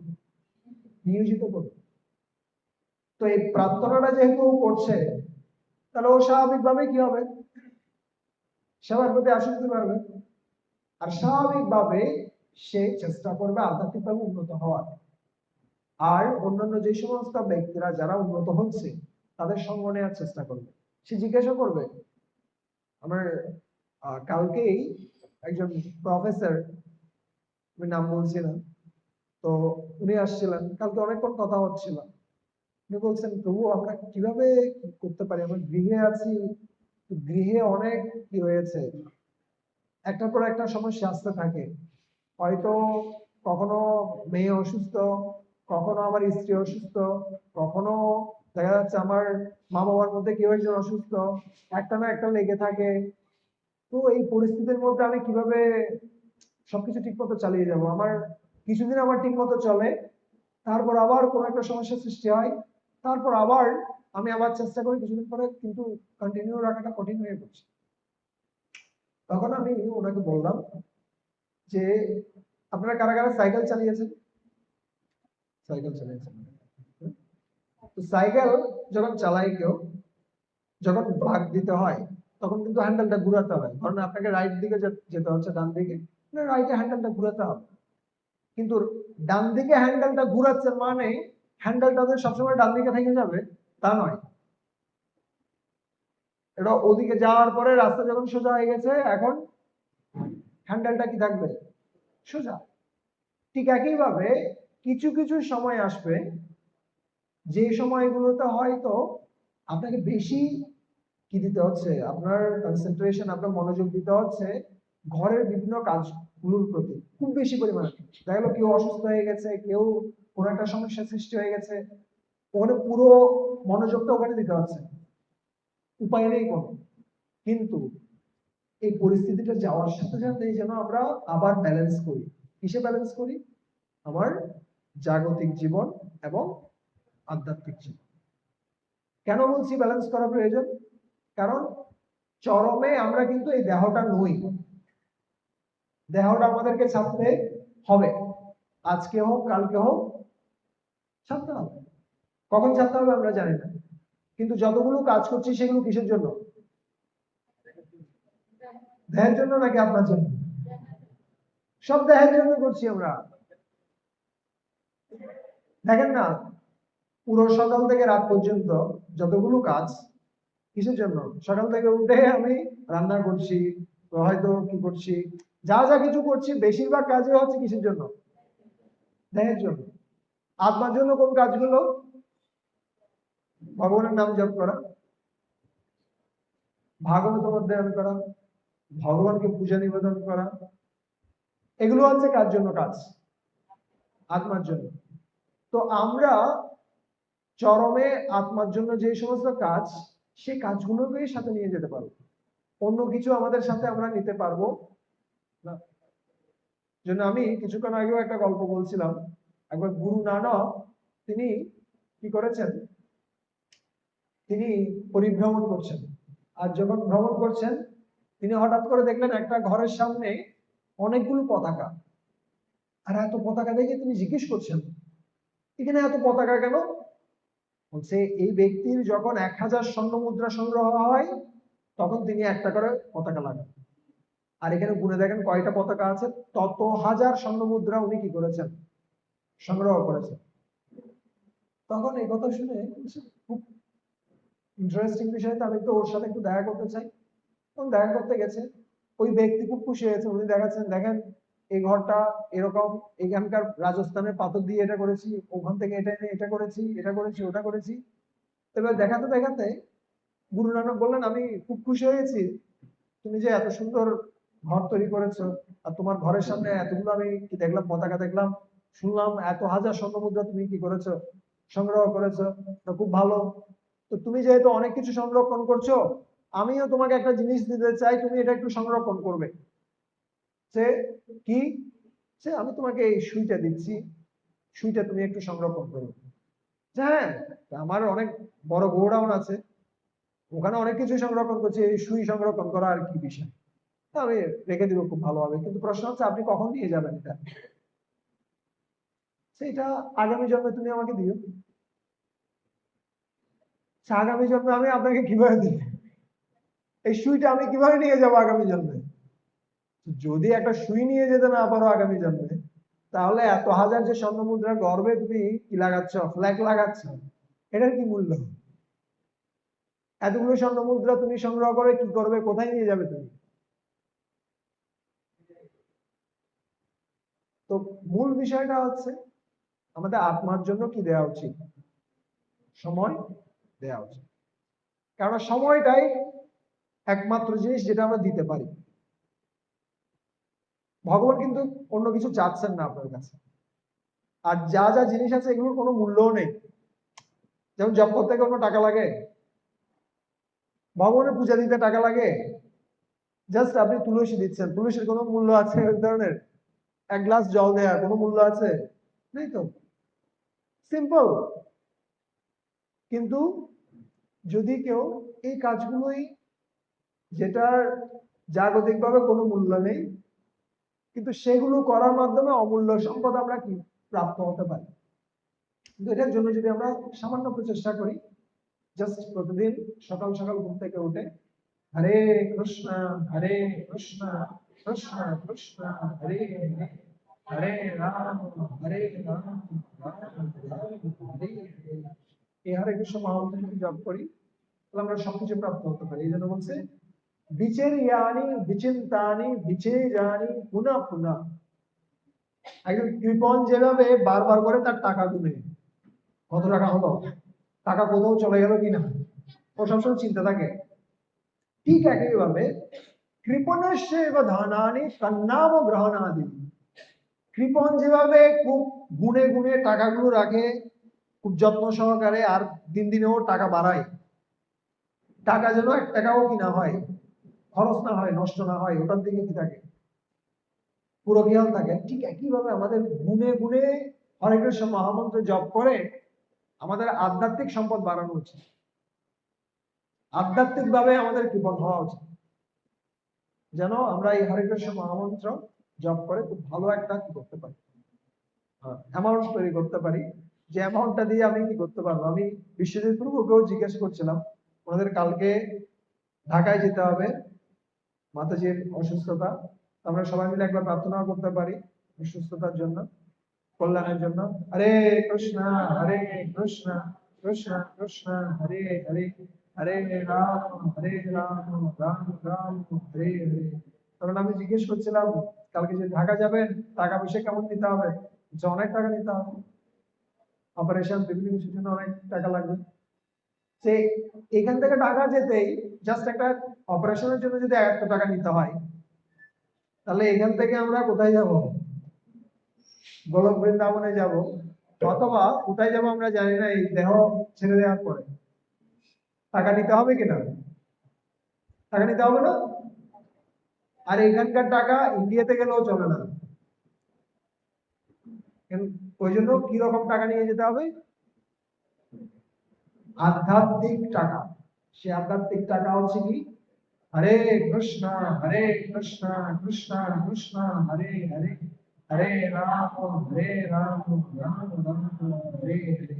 S1: নিয়োজিত করুন। তো এই প্রার্থনাটা যেহেতু ও করছে, তাহলে ও স্বাভাবিকভাবে কি হবে? সেবার প্রতি আসক্তি বাড়বে। আর স্বাভাবিকভাবে সে চেষ্টা করবে আধ্যাত্মিকভাবে উন্নত হওয়ার। আর অন্যান্য যে সমস্ত ব্যক্তিরা যারা উন্নত হচ্ছে তাদের সঙ্গ নেওয়ার চেষ্টা করবে। সে জিজ্ঞাসা করবে, আমার কালকেই একজন প্রফেসর, আমি নাম বলছি না, তো উনি আসছিলেন, কালকে অনেকক্ষণ কথা হচ্ছিল। উনি বলছেন, প্রভু আমরা কিভাবে করতে পারি, আমরা গৃহে আছি, গৃহে অনেক কি হয়েছে, একটার পর একটা সমস্যা আসতে থাকে। হয়তো কখনো মেয়ে অসুস্থ, কখনো আমার স্ত্রী অসুস্থ, কখনো দেখা যাচ্ছে আমার মা বাবার মধ্যে কেউ একজন অসুস্থ, একটা না একটা লেগে থাকে। তো এই পরিস্থিতির মধ্যে আমি কিভাবে সবকিছু ঠিক মতো চালিয়ে যাব? আমার কিছুদিন আমার ঠিক মতো চলে, তারপর আবার কোনো একটা সমস্যার সৃষ্টি হয়, তারপর আবার আমি আবার চেষ্টা করি কিছুদিন পরে, কিন্তু কন্টিনিউ রাখাটা কঠিন হয়ে পড়ছে। তখন আমি ওনাকে বললাম যে আপনারা কারা কারা সাইকেল চালিয়েছেন? সাইকেল চালিয়েছেন? তো সাইকেল যখন চালাই কেউ, যখন ব্রাক দিতে হয় তখন কিন্তু হ্যান্ডেলটা ঘুরাতে হয়। ধরুন আপনাকে রাইট দিকে যেতে হচ্ছে, ডান দিকে রাইটে হ্যান্ডেলটা ঘুরাতে হবে। কিন্তু ডান দিকে হ্যান্ডেলটা ঘুরাচ্ছেন মানে হ্যান্ডেলটা সবসময় ডান দিকে থেকে যাবে তা নয়। এটা ওদিকে যাওয়ার পরে রাস্তা যখন সোজা হয়ে গেছে, এখন হ্যান্ডেলটা কি থাকবে? সোজা। ঠিক একইভাবে কিছু কিছু সময় আসবে যে সময়গুলোতে হয়তো আপনাকে বেশি কি দিতে হচ্ছে, আপনার কনসেন্ট্রেশন, আপনার মনোযোগ দিতে হচ্ছে ঘরের বিভিন্ন কাজগুলোর প্রতি খুব বেশি পরিমাণে। দেখা গেল কেউ অসুস্থ হয়ে গেছে, কেউ কোনো একটা সমস্যার সৃষ্টি হয়ে গেছে, ওখানে পুরো মনোযোগটা ওখানে দিতে হচ্ছে, উপায় নেই কোনো। কিন্তু এই পরিস্থিতিটা যাওয়ার সাথে সাথে যেন আমরা আবার ব্যালেন্স করি। কিসে ব্যালেন্স করি? আমার জাগতিক জীবন এবং আধ্যাত্মিক জীবন। কেন বলছি ব্যালেন্স করা প্রয়োজন? কারণ চরমে আমরা কিন্তু এই দেহটা নই, দেহটা আমাদেরকে ছাড়তে হবে, আজকে হোক কালকে হোক ছাড়তে হবে। কখন ছাড়তে হবে আমরা জানি না, কিন্তু যতগুলো কাজ করছি সেগুলো কিসের জন্য? দেহের জন্য নাকি আপনার জন্য? সব দেহের জন্য করছি আমরা। দেখেন না, পুরো সকাল থেকে রাত পর্যন্ত যতগুলো কাজ, কিসের জন্য? সকাল থেকে উঠে আমি রান্না করছি, হয়তো কি করছি, যা যা কিছু করছি বেশিরভাগ কাজই হচ্ছে কিসের জন্য? দেহের জন্য। আত্মার জন্য কোন কাজগুলো? ভগবানের নাম জপ করা, ভাগবত অধ্যয়ন করা, ভগবানকে পূজা নিবেদন করা, এগুলো হচ্ছে কার জন্য কাজ? আত্মার জন্য। তো আমরা চরমে আত্মার জন্য যে সমস্ত কাজ, সেই কাজগুলোকেই সাথে নিয়ে যেতে পারবো, অন্য কিছু আমাদের সাথে আমরা নিতে পারবো না। জন্য আমি কিছুক্ষণ আগেও একটা গল্প বলছিলাম। একবার গুরু নানক তিনি কি করেছেন, তিনি পরিভ্রমণ করছেন। আর যখন ভ্রমণ করছেন, তিনি হঠাৎ করে দেখলেন একটা ঘরের সামনে অনেকগুলো পতাকা। আর এত পতাকা দেখে তিনি জিজ্ঞেস করছেন, এখানে এত পতাকা কেন? বলছে এই ব্যক্তির যখন 1000 স্বর্ণ মুদ্রা সংগ্রহ হয়, তখন তিনি একটা করে পতাকা লাগান। আর এখানে গুনে দেখেন কয়টা পতাকা আছে, তত হাজার স্বর্ণ মুদ্রা উনি কি করেছেন, সংগ্রহ করেছেন। তখন এই কথা শুনে খুব ইন্টারেস্টিং বিষয়, তো আমি তো ওর সাথে একটু দেখা করতে চাই। তখন দেখা করতে গেছে, ওই ব্যক্তি খুব খুশি হয়েছে। উনি দেখাচ্ছেন, দেখেন এই ঘরটা এরকম, এখানকার রাজস্থানের পাথর দিয়ে এটা করেছি, ওখান থেকে এটা এনে এটা করেছি, এটা করেছি, ওটা করেছি। এবার দেখাতে দেখাতে গুরু নানক বললেন, আমি খুব খুশি হয়েছি তুমি যে এত সুন্দর ঘর তৈরি করেছো, আর তোমার ঘরের সামনে এতগুলো আমি কি দেখলাম, পতাকা দেখলাম, শুনলাম এত হাজার স্বর্ণ মুদ্রা তুমি কি করেছো, সংগ্রহ করেছো। তো খুব ভালো। তো তুমি যেহেতু অনেক কিছু সংরক্ষণ করছো, আমিও তোমাকে একটা জিনিস দিতে চাই, তুমি এটা একটু সংরক্ষণ করবে। সে কি? সে আমি তোমাকে এই সুইটা দিচ্ছি, সুইটা তুমি একটু সংরক্ষণ করবে। হ্যাঁ, আমার অনেক বড় গোডাউন আছে, ওখানে অনেক কিছু সংরক্ষণ করছি, এই সুই সংরক্ষণ করা আর কি বিষয়, আমি রেখে দিব খুব ভালো হবে। কিন্তু প্রশ্ন হচ্ছে আপনি কখন নিয়ে যাবেন এটা? সেটা আগামী জন্মে তুমি আমাকে দিও। আগামী জন্মে আমি আপনাকে কিভাবে দিব? এই সুইটা আমি কিভাবে নিয়ে যাবো আগামী জন্মে? যদি একটা সুই নিয়ে যেতে না পারো আগামী জন্মে, তাহলে এত হাজার যে স্বর্ণ মুদ্রার গর্বে তুমি কি লাগাচ্ছ, ফ্ল্যাগ লাগাচ্ছ, এটার কি মূল্য? এতগুলো স্বর্ণ মুদ্রা তুমি সংগ্রহ করে কি করবে, কোথায় নিয়ে যাবে তুমি? তো মূল বিষয়টা হচ্ছে আমাদের আত্মার জন্য কি দেওয়া উচিত? সময় দেওয়া উচিত। কারণ সময়টাই একমাত্র জিনিস যেটা আমরা দিতে পারি। ভগবান কিন্তু অন্য কিছু চাচ্ছেন না আপনার কাছে। আর যা যা জিনিস আছে এগুলোর কোনো মূল্যও নেই। যেমন জব করতে কোনো টাকা লাগে, ভগবানের পূজা দিতে টাকা লাগে, জাস্ট আপনি তুলসী দিচ্ছেন, তুলসীর কোনো মূল্য আছে ওই ধরনের? এক গ্লাস জল দেওয়ার কোনো মূল্য আছে? নেই তো। সিম্পল। কিন্তু যদি কেউ এই কাজগুলোই, যেটার জাগতিকভাবে কোনো মূল্য নেই, কিন্তু সেগুলো করার মাধ্যমে অমূল্য সম্পদ আমরা কি প্রাপ্ত হতে পারি। কিন্তু এটার জন্য যদি আমরা সামান্য প্রচেষ্টা করি, জাস্ট প্রতিদিন সকাল সকাল ঘুম থেকে উঠে হরে কৃষ্ণ হরে কৃষ্ণ কৃষ্ণ কৃষ্ণ হরে হরে, হরে রাম হরে রাম রাম রাম হরে হরে, এই হরে কৃষ্ণ মহামন্ত্র যদি জপ করি, তাহলে আমরা সবকিছু প্রাপ্ত হতে পারি। এই জন্য বলছে বিচেরিয়ানি বিচিন্তানি বিচেজানি পুনঃ পুনঃ। একজন কৃপণ যেভাবে বারবার করে তার টাকা গুনে, কত টাকা হলো, টাকা কোথাও চলে গেল কিনা, ও সবসময় চিন্তা থাকে। ঠিক একইভাবে কৃপণস্য ধনানি তন্নাম গ্রহণাদি। কৃপণ যেভাবে খুব গুনে গুনে টাকাগুলো রাখে, খুব যত্ন সহকারে, আর দিন দিনে ও টাকা বাড়ায়, টাকা যেন এক টাকাও কি না হয়, খরচ না হয়, নষ্ট না হয়, ওটার দিকে কি থাকে, পুরো খেয়াল থাকে। ঠিক একইভাবে আমাদের গুনে গুনে হরে কৃষ্ণ মহামন্ত্র জপ করে আমাদের আধ্যাত্মিক সম্পদ বাড়ানো উচিত, আধ্যাত্মিক ভাবে আমাদের কৃপণ হওয়া উচিত, যেন আমরা এই হরে কৃষ্ণ মহামন্ত্র জপ করে খুব ভালো একটা কি করতে পারি, অ্যামাউন্ট তৈরি করতে পারি। যে অ্যামাউন্টটা দিয়ে আমি কি করতে পারবো। আমি বিশ্বজিৎ প্রভুকেও জিজ্ঞেস করছিলাম, ওনাদের কালকে ঢাকায় যেতে হবে, মাতাজির অসুস্থতা, আমরা সবাই মিলে একবার প্রার্থনা করতে পারি সুস্থতার জন্য, কল্যাণের জন্য। হরে কৃষ্ণ কৃষ্ণ কৃষ্ণ কৃষ্ণ হরে হরে, হরে রাম রাম রাম হরে হরে। তখন আমি জিজ্ঞেস করছিলাম, কালকে যে ঢাকা যাবেন, টাকা পয়সা কেমন নিতে হবে? যে অনেক টাকা নিতে হবে, অপারেশন বিভিন্ন কিছুর জন্য অনেক টাকা লাগবে। সে এখান থেকে ঢাকা যেতেই জাস্ট একটা অপারেশনের জন্য যদি 1 টাকা নিতে হয়, তাহলে এখান থেকে আমরা কোথায় যাব? গোলক বৃন্দাবনে যাব, অথবা কোথায় যাব আমরা জানি না, এই দেহ ছেড়ে দেওয়ার পরে। টাকা নিতে হবে কিনা? টাকা নিতে হবে না? আর এখানকার টাকা ইন্ডিয়াতে গেলেও চলে না। ওই জন্য কি রকম টাকা নিয়ে যেতে হবে? আধ্যাত্মিক টাকা। সে আধ্যাত্মিক টাকা হচ্ছে কি? হরে কৃষ্ণ হরে কৃষ্ণ কৃষ্ণ কৃষ্ণ হরে হরে, হরে রাম রাম রাম হরে হরে।